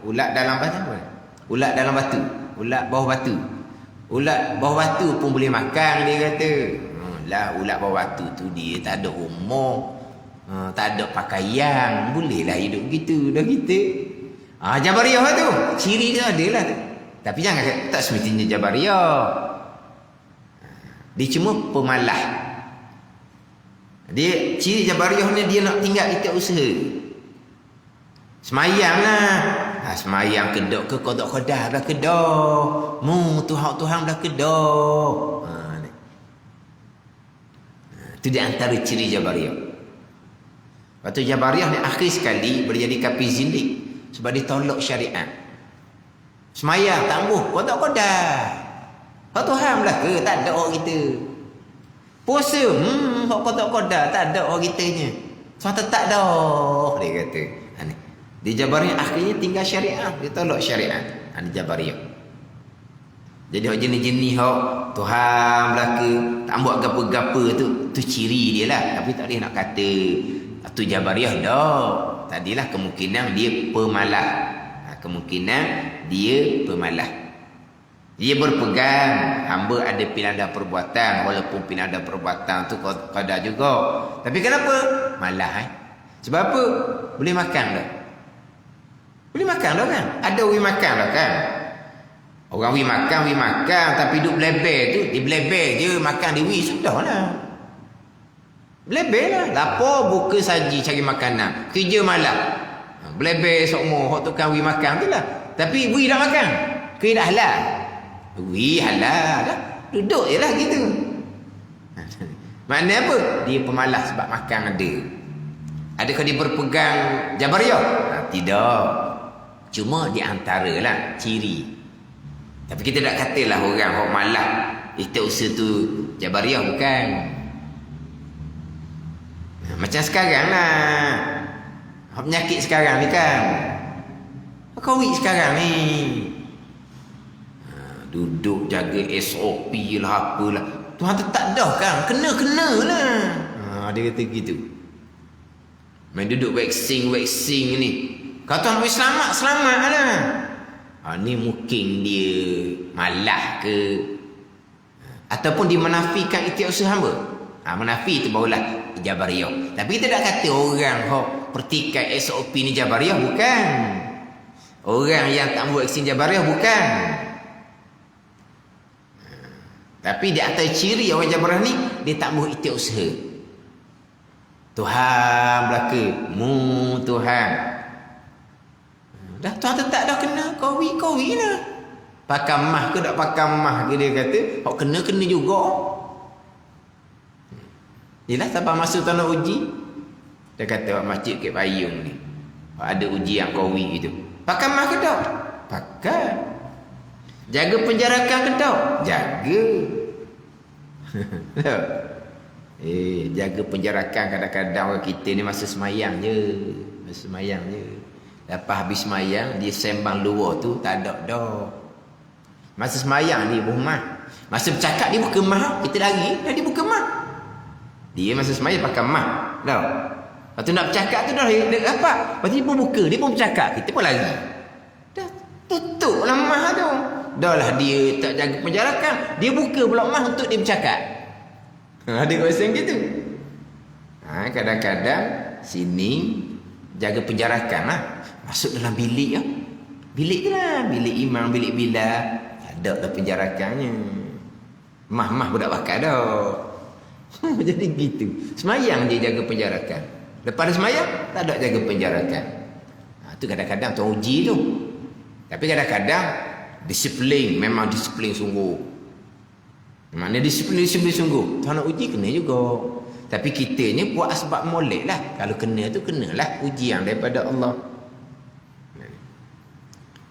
ulat dalam batu apa? Ulat dalam batu, ulat bawah batu. Ulat bawah batu pun boleh makan, dia kata. Lah ulat bawah batu tu dia tak ada umur, tak ada pakaian, bolehlah hidup gitu dah kita. Jabariyah tu ciri dia adalah tu. Tapi jangan tak semestinya Jabariyah. Dia cuma pemalas. Dia ciri Jabariyah ni dia nak tinggal ikhtiar usaha. Semayang lah. Semayang kedok ke qada qadar dah kedok. Tuhan dah kedok. Itu di antara ciri Jabariyah. Waktu Jabariyah ni akhir sekali boleh jadi kafir zindik sebab dia tolak syariat. Semayang tak ambuh qada qadar. Hak Tuhan belaka, tak ada orang kita. Puasa, hak qada qadar, tak ada orang kitanya. Sebab tak dah, dia kata. Di Jabariyah akhirnya tinggal syariat, dia tolak syariat. Di Jabariyah. Jadi hak jenis-jenis hak Tuhan belaka, tak buat gapa-gapa tu ciri dia lah. Tapi tak boleh nak kata tu Jabariyah dah. Tadilah kemungkinan dia pemalas. Kemungkinan dia pemalas. Dia berpegang hamba ada pinada perbuatan, walaupun pinada perbuatan tu qada juga. Tapi kenapa? Malah Sebab apa? Boleh makan dah. Boleh makan dah kan? Ada orang makan dah kan? Orang wi makan tapi duk bleber tu, dia bleber je makan dia wi sudahlah. Bleber lah. Lapar buka saji cari makanan. Kerja malam. Bleber sokmo hok tukang wi makan tu lah. Tapi wi dah makan. Kerja dah halal. Wi halal dah. Duduk je lah gitu. Maknanya apa? Dia pemalas sebab makan ada. Adakah dia berpegang Jabariyah? Tidak. Cuma di antara lah ciri. Tapi kita tak katalah orang hok malas istiusaha tu Jabariyah, bukan. Macam sekarang lah. Penyakit sekarang ni kan. Covid sekarang ni. Duduk jaga SOP lah apalah. Tuhan tak dah kan. Kena lah. Dia kata gitu. Main duduk vaksin ni. Kalau Tuhan boleh selamat lah. Ni mungkin dia malah ke. Ataupun dia menafikan istiusaha hamba. Menafi itu barulah Jabariyah. Tapi kita tak kata orang pertikai SOP ni Jabariyah, bukan. Orang yang tak buat vaksin Jabariyah, bukan. Tapi di antara ciri orang Jabariyah ni, dia tak buat istiusaha. Tuhan belaka, Tuhan. Dah Tuhan tetap dah kena Covid lah. Pakai mah ke tak pakai mah ke, dia kata kena juga. Yelah sampai masa tak nak uji. Dia kata masjid ke Payung ni, ada ujian Covid gitu. Pakai mah ke tak? Pakai. Jaga penjarakan ke tak? Jaga. Jaga penjarakan kadang-kadang orang kita ni masa semayang je. Lepas habis semayang, dia sembang luar tu tak ada dah. Masa semayang ni bermah. Masa bercakap dia buka mah, kita lari, dia buka mah. Dia masa semayang pakai mah. Dah. Lepas tu nak bercakap tu dah apa? Lepas tu dia pun buka, dia pun bercakap, kita pun lari. Dah tutup lah mah tu. Dah lah dia tak jaga penjarakan, dia buka pula mah untuk dia bercakap. Ada kawasan gitu. Kadang-kadang sini jaga penjarakan lah. Masuk dalam bilik lah. Bilik je lah. Bilik imam, bilik bilal. Ada lah penjarakannya. Mah budak bakar dah. Jadi gitu. Semayang dia jaga penjarakan. Lepas semayang, tak ada jaga penjarakan. Itu kadang-kadang tuan uji tu. Tapi kadang-kadang disiplin. Memang disiplin sungguh. Mana disiplin sungguh. Tuan nak uji kena juga. Tapi kita ni buat sebab molek lah. Kalau kena tu kenalah ujian daripada Allah.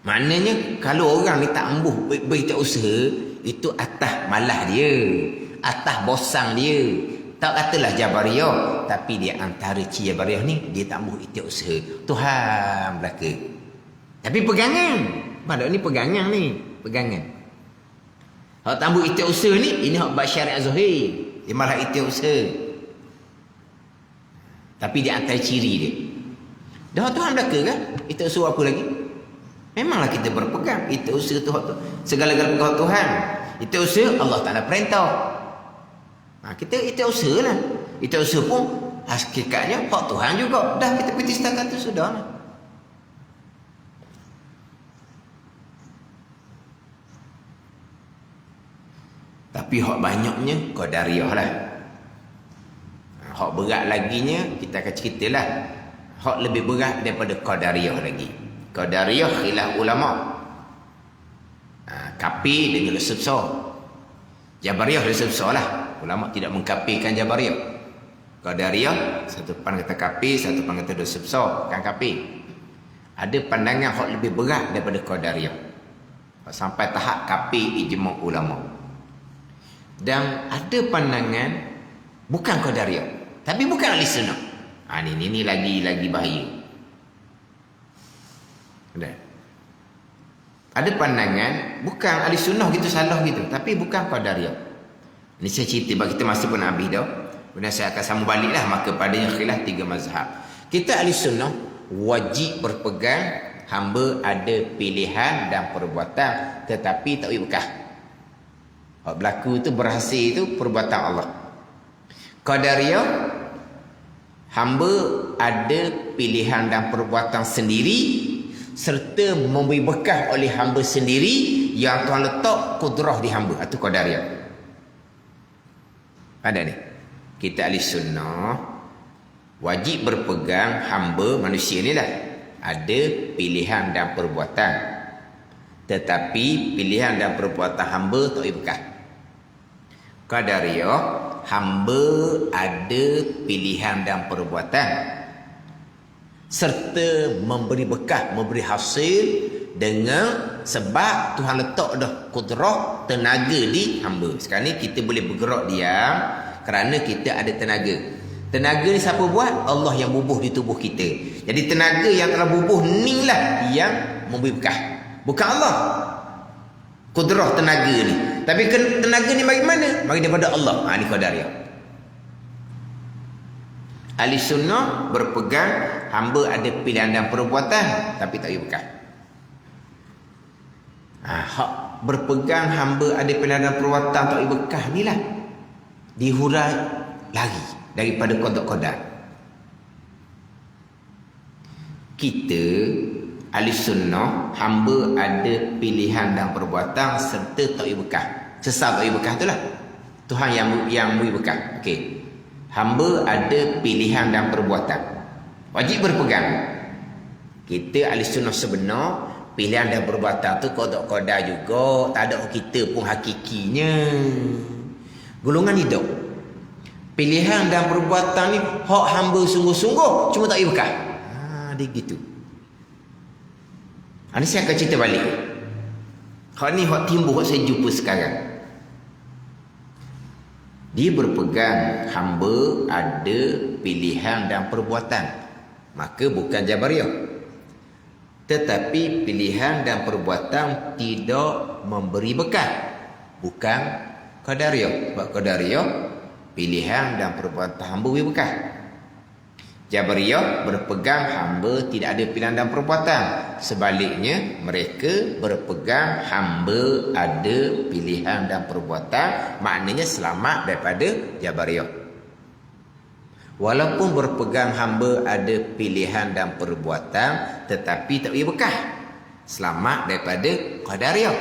Maknanya kalau orang ni tak ambuh berusaha, itu atas malah dia, atas bosang dia. Tak katalah Jabariyah, tapi dia antara ciri Jabariyah ni, dia tak ambuh usaha. Tuhan belaka. Tapi pegangan. Pada ni pegangan ni, pegangan. Hak tak ambuh usaha ni, ini hak bab syariat zahir. Dia malah usaha. Tapi dia antara ciri dia. Dah Tuhan belaka kan? Usaha apa lagi? Memanglah kita berpegang usaha tu segala-galanya pegang Tuhan. Usaha Allah Taala perintah. Kita usaha lah. Usaha pun hakikatnya hak Tuhan juga. Dah kita pergi setakat tu sudah lah. Tapi hak banyaknya Qadariyah lah. Hak berat laginya kita akan ceritalah. Hak lebih berat daripada Qadariyah lagi. Qadariyah khilaf ulama. Kafir dengan dosa besar. Jabariyah dosa besar lah. Ulama tidak mengkafirkan Jabariyah. Qadariyah satu pandang kata kafir, satu pandang kata dosa besar, kan kafir. Ada pandangan hak lebih berat daripada Qadariyah. Sampai tahap kafir ijma' ulama. Dan ada pandangan bukan Qadariyah, tapi bukan ahli sunnah. Ini lagi bahaya. Ada pandangan bukan ahli sunnah gitu, salah gitu, tapi bukan Qadariyah. Ini saya cerita bagi kita masa pun habis dah. Kemudian saya akan sambung baliklah maka padanya khilaf 3 mazhab. Kita ahli sunnah wajib berpegang hamba ada pilihan dan perbuatan tetapi tak boleh bekah. Hak berlaku tu berhasil tu perbuatan Allah. Qadariyah, hamba ada pilihan dan perbuatan sendiri serta memberi bekah oleh hamba sendiri yang Tuhan letak kudrah di hamba. Itu Qadariyah. Ada ni. Kita ahli sunnah wajib berpegang hamba manusia ni lah. Ada pilihan dan perbuatan. Tetapi pilihan dan perbuatan hamba tak boleh bekah. Qadariyah, hamba ada pilihan dan perbuatan serta memberi bekah, memberi hasil dengan sebab Tuhan letak dah kudrah, tenaga di hamba. Sekarang ni kita boleh bergerak diam kerana kita ada tenaga. Tenaga ni siapa buat? Allah yang bubuh di tubuh kita. Jadi tenaga yang telah bubuh ni lah yang memberi bekah. Bukan Allah. Kudrah tenaga ni. Tapi tenaga ni bagi mana? Bagi daripada Allah. Ini Qadariyah. Ahli sunnah berpegang hamba ada pilihan dan perbuatan tapi tak boleh bekah. Hak berpegang hamba ada pilihan dan perbuatan tak boleh bekah ni lah dihurai lagi daripada qada'. Kita ahli sunnah hamba ada pilihan dan perbuatan serta tak boleh bekah. Sesal tak boleh bekah tu lah. Tuhan yang beri bekah. Okey. Hamba ada pilihan dan perbuatan. Wajib berpegang. Kita ahli sunnah sebenar pilihan dan perbuatan tu qada' juga. Tak ada kita pun hakikinya. Golongan hidup. Pilihan dan perbuatan ni hak hamba sungguh-sungguh cuma tak boleh bekah. Dia gitu. Ini saya akan cerita balik. Hak ni hak timbul hak saya jumpa sekarang. Dia berpegang hamba ada pilihan dan perbuatan. Maka bukan Jabariyah. Tetapi pilihan dan perbuatan tidak memberi bekah. Bukan Qadariyah. Sebab Qadariyah pilihan dan perbuatan hamba beri bekah. Jabariyah berpegang hamba tidak ada pilihan dan perbuatan. Sebaliknya mereka berpegang hamba ada pilihan dan perbuatan. Maknanya selamat daripada Jabariyah. Walaupun berpegang hamba ada pilihan dan perbuatan tetapi tak boleh bekah. Selamat daripada Qadariyah.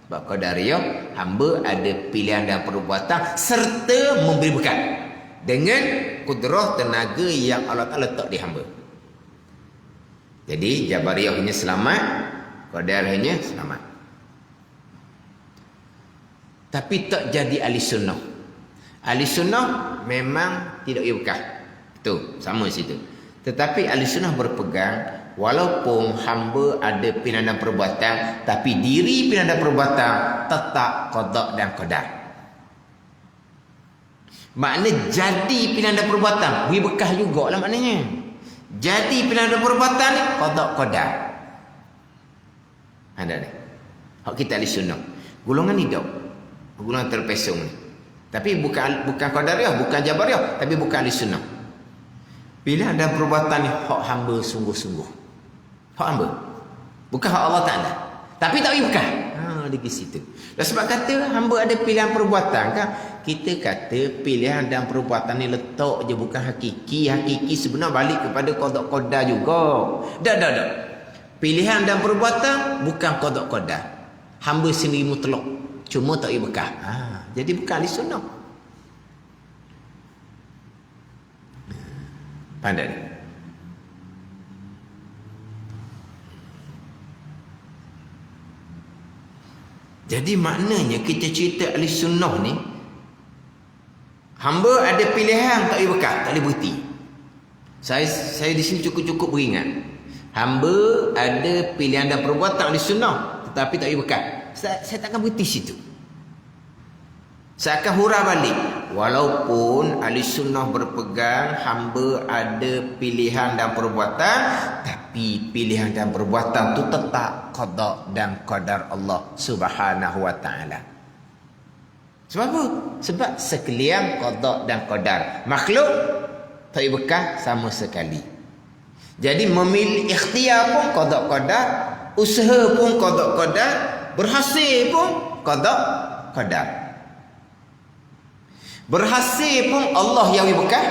Sebab Qadariyah hamba ada pilihan dan perbuatan serta memberi bekah dengan kudrah tenaga yang Allah Ta'ala letak di hamba. Jadi Jabariyahnya selamat, Qadariyahnya selamat. Tapi tak jadi ahli sunnah. Ahli sunnah memang tidak boleh bekah. Betul, sama situ. Tetapi ahli sunnah berpegang walaupun hamba ada pilihan dan perbuatan tapi diri pilihan dan perbuatan tetap qada' dan qadar. Makna jadi pilihan dan perbuatan beri bekah jugalah maknanya. Jadi pilihan dan perbuatan ni qada' qadar. Ada ni. Hak kita ahli sunnah. Golongan hidup. Golongan terpesong ni. Tapi bukan Qadariyah, bukan Jabariyah, tapi bukan ahli sunnah. Pilihan dan perbuatan ni hak hamba sungguh-sungguh. Hak hamba. Bukan hak Allah Ta'ala. Tapi tak boleh bekah. Di situ. Dan sebab kata hamba ada pilihan perbuatan kan. Kita kata pilihan dan perbuatan ni letak je bukan hakiki. Hakiki sebenar balik kepada qada' qadar juga. Dah. Pilihan dan perbuatan bukan qada' qadar. Hamba sendiri mutlak. Cuma tak boleh bekah. Jadi bukan ahli sunnah. Pandai. Jadi maknanya kita cerita ahli sunnah ni hamba ada pilihan tak boleh bekah, tak boleh berhenti. Saya di sini cukup beringat. Hamba ada pilihan dan perbuatan ahli sunnah tetapi tak boleh bekah. Saya takkan berhenti situ. Saya akan hurah balik. Walaupun ahli sunnah berpegang hamba ada pilihan dan perbuatan, tapi pilihan dan perbuatan itu tetap qada dan qadar Allah Subhanahu wa taala. Sebab apa? Sebab sekalian qada dan qadar. Makhluk tak bekah sama sekali. Jadi memilih ikhtiar pun qada qadar, usaha pun qada qadar, berhasil pun qada qadar. Berhasil pun Allah yang berkah,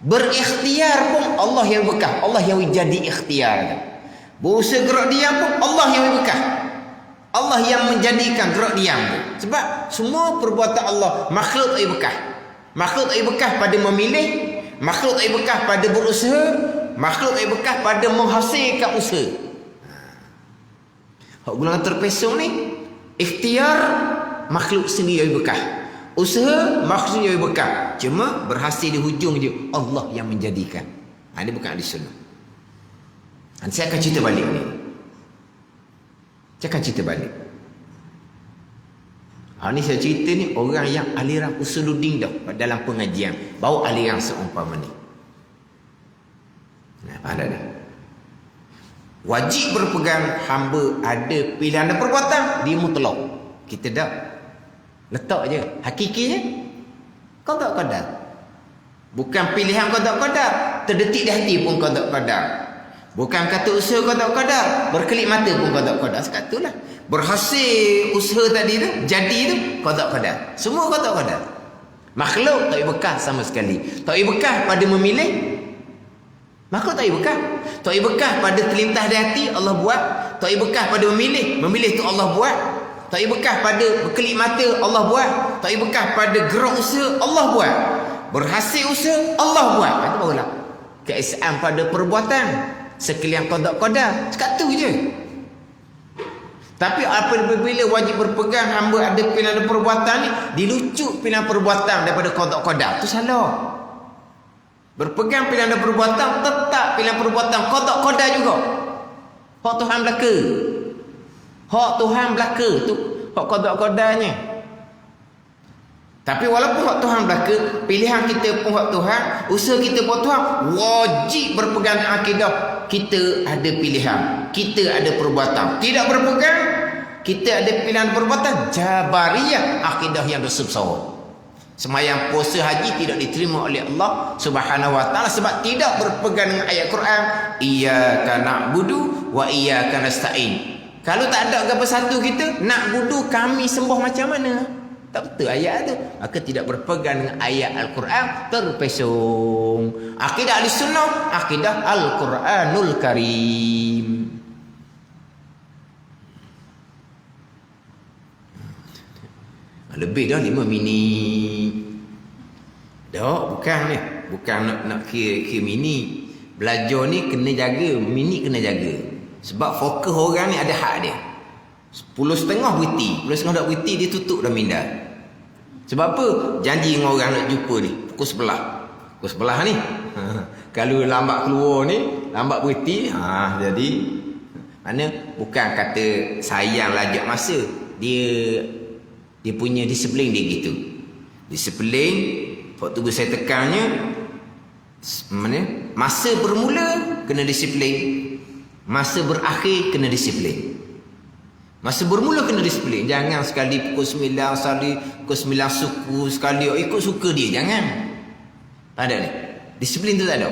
berikhtiar pun Allah yang berkah, Allah yang jadi ikhtiar. Berusaha gerak diam pun Allah yang berkah, Allah yang menjadikan gerak diam. Sebab semua perbuatan Allah makhluk ai berkah. Makhluk ai berkah pada memilih, makhluk ai berkah pada berusaha, makhluk ai berkah pada menghasilkan usaha. Hak golongan terpesong ni ikhtiar makhluk sendiri ai berkah. Usaha makhluk sendiri ai berkah. Cuma berhasil di hujung je Allah yang menjadikan. Ini bukan ahli sunnah. Saya akan cerita balik ni. Saya akan cerita balik. Ni saya cerita ni orang yang aliran usuluddin dah dalam pengajian bawa aliran seumpama ni. Ada dah. Wajib berpegang hamba ada pilihan dan perbuatan dia mutlak. Kita dah letak je hakikinya qada qadar. Bukan pilihan qada qadar, terdetik di hati pun qada qadar. Bukan kata usaha qada qadar, berkelip mata pun qada qadar. Sekatulah. Berhasil usaha tadi tu, jadi tu qada qadar. Semua qada qadar. Makhluk tak berkah sama sekali. Tak berkah pada memilih. Makhluk tak berkah. Tak berkah pada terlintas di hati Allah buat. Tak berkah pada memilih. Memilih tu Allah buat. Tak berkah pada berkelip mata Allah buat. Tak berkah pada gerak usaha Allah buat. Berhasil usaha Allah buat. Itu barulah keesaan pada perbuatan. Sekalian qada qadar. Sekat tu je. Tapi apabila wajib berpegang hamba ada pilihan dan perbuatan ni, dilucut pilihan perbuatan daripada qada qadar. Tu salah. Berpegang pilihan dan perbuatan, tetap pilihan perbuatan qada qadar juga. Hak Tuhan belaka. Hak Tuhan belaka tu hak qada qadarnya. Tapi walaupun hak Tuhan belaka, pilihan kita pun hak Tuhan, usaha kita pun Tuhan, wajib berpegang akidah kita ada pilihan, kita ada perbuatan. Tidak berpegang, kita ada pilihan perbuatan, jabariyah, akidah yang bersubsawar. Semayang puasa haji tidak diterima oleh Allah Subhanahu wa taala sebab tidak berpegang dengan ayat Quran, iyyaka na'budu wa iyyaka nasta'in. Kalau tak ada apa satu kita nak budu kami sembah macam mana? Tak betul ayat tu. Maka tidak berpegang dengan ayat Al-Quran, terpesong. Akidah ahli sunnah, akidah Al-Quranul Karim. Lebih dah 5 minit. Dah, bukan ni. Bukan nak kira minit. Belajar ni kena jaga, minit kena jaga. Sebab fokus orang ni ada hak dia. 10.30 berhenti. 10.30 dah berhenti, dia tutup dah minda. Sebab apa? Janji dengan orang nak jumpa ni pukul 11. Pukul 11 ni. Kalau lambat keluar ni, lambat berhenti, jadi mana bukan kata sayang lajak masa. Dia punya disiplin dia gitu. Disiplin, waktu saya tekannya mana? Masa bermula kena disiplin. Masa berakhir kena disiplin. Masa bermula kena disiplin. Jangan sekali pukul 9 sekali, pukul 9 suku sekali ikut suka dia. Jangan. Tak ada ni. Disiplin tu tak ada.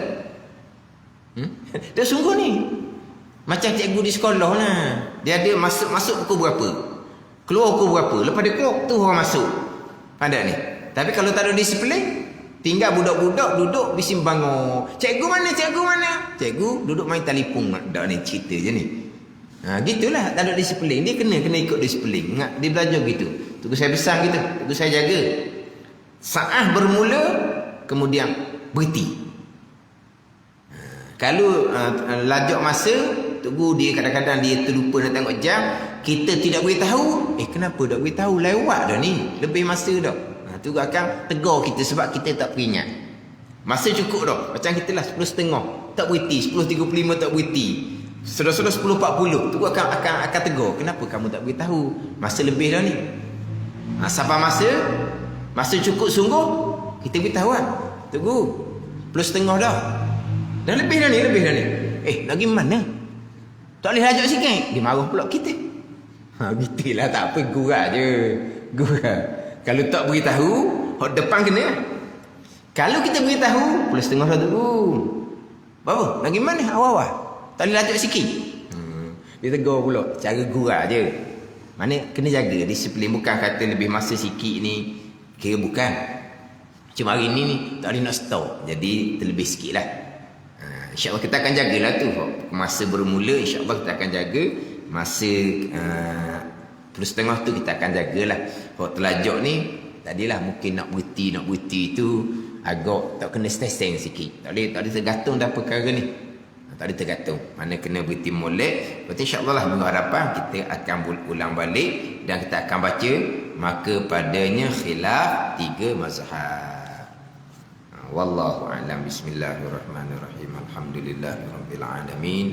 Dia sungguh ni. Macam cikgu di sekolah lah. Dia ada masuk pukul berapa, keluar pukul berapa. Lepas dia keluar tu orang masuk. Ada ni. Tapi kalau tak ada disiplin, tinggal budak-budak duduk bising bangun. Cikgu mana? Cikgu mana? Cikgu duduk main telefon. Dah ni cerita je ni. Gitulah, tak ada disiplin. Dia kena ikut disiplin. Ingat, dia belajar gitu. Tunggu saya pesan gitu. Tunggu saya jaga. Saat bermula, kemudian berhenti. Kalau lajak masa, tunggu dia kadang-kadang dia terlupa nak tengok jam. Kita tidak beritahu. Kenapa tak beritahu? Lewat dah ni. Lebih masa dah. Tu akan tegur kita sebab kita tak peringat. Masa cukup dah. Macam kita lah 10.30 tak berhenti, 10.35 tak berhenti. Sudah 10.40 tu akan tegur. Kenapa kamu tak beritahu? Masa lebih dah ni. Sampai masa cukup sungguh kita beritahu lah. Tunggu 10.30 dah. Dah lebih dah ni. Lagi mana? Tak boleh lajak sikit. Dia marah pula kita. Gitulah, tak apa, gurau je. Gurau. Kalau tak beritahu, hak depan kena. Kalau kita beritahu, 10.30 dah tunggu. Baru, lagi mana awal-awal? Tak boleh lanjut sikit. Dia tegur pula, cara gurau je. Mana kena jaga disiplin. Bukan kata lebih masa sikit ni, kira bukan. Cuma hari ni tak boleh nak stop. Jadi terlebih sikit lah. InsyaAllah kita akan jagalah tu. Masa bermula insyaAllah kita akan jaga. Masa terus setengah tu kita akan jagalah. Kalau terlajak ni, tadilah mungkin nak berhenti tu agak tak kena stesen sikit. Tak boleh tergantung dah perkara ni. Tak ada tergantung. Mana kena berhenti molek. Berarti insyaAllah lah minggu hadapan kita akan ulang balik. Dan kita akan baca. Maka padanya khilaf 3 mazhab. Wallahu a'lam. Bismillahirrahmanirrahim. Alhamdulillahirabbil alamin.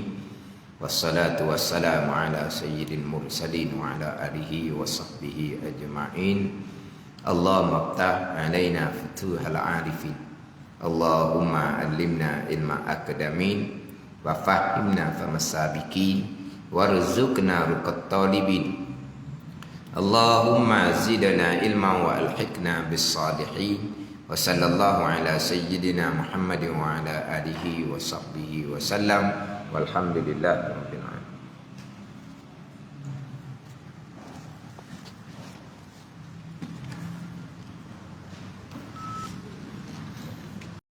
Wassalatu wassalamu ala sayyidil mursalin wa ala alihi wa sahbihi ajma'in. Allahumma aftah alaina futuhal arifin. Allahumma allimna ilma akadamin wa fahimna famasabiqin warzuqna ruqat talibin. Allahumma zidna ilman wa alhiqna bis salihin. Wa sallallahu ala sayyidina Muhammadin wa ala alihi wa sahbihi wa sallam. Walhamdulillah rabbil alamin.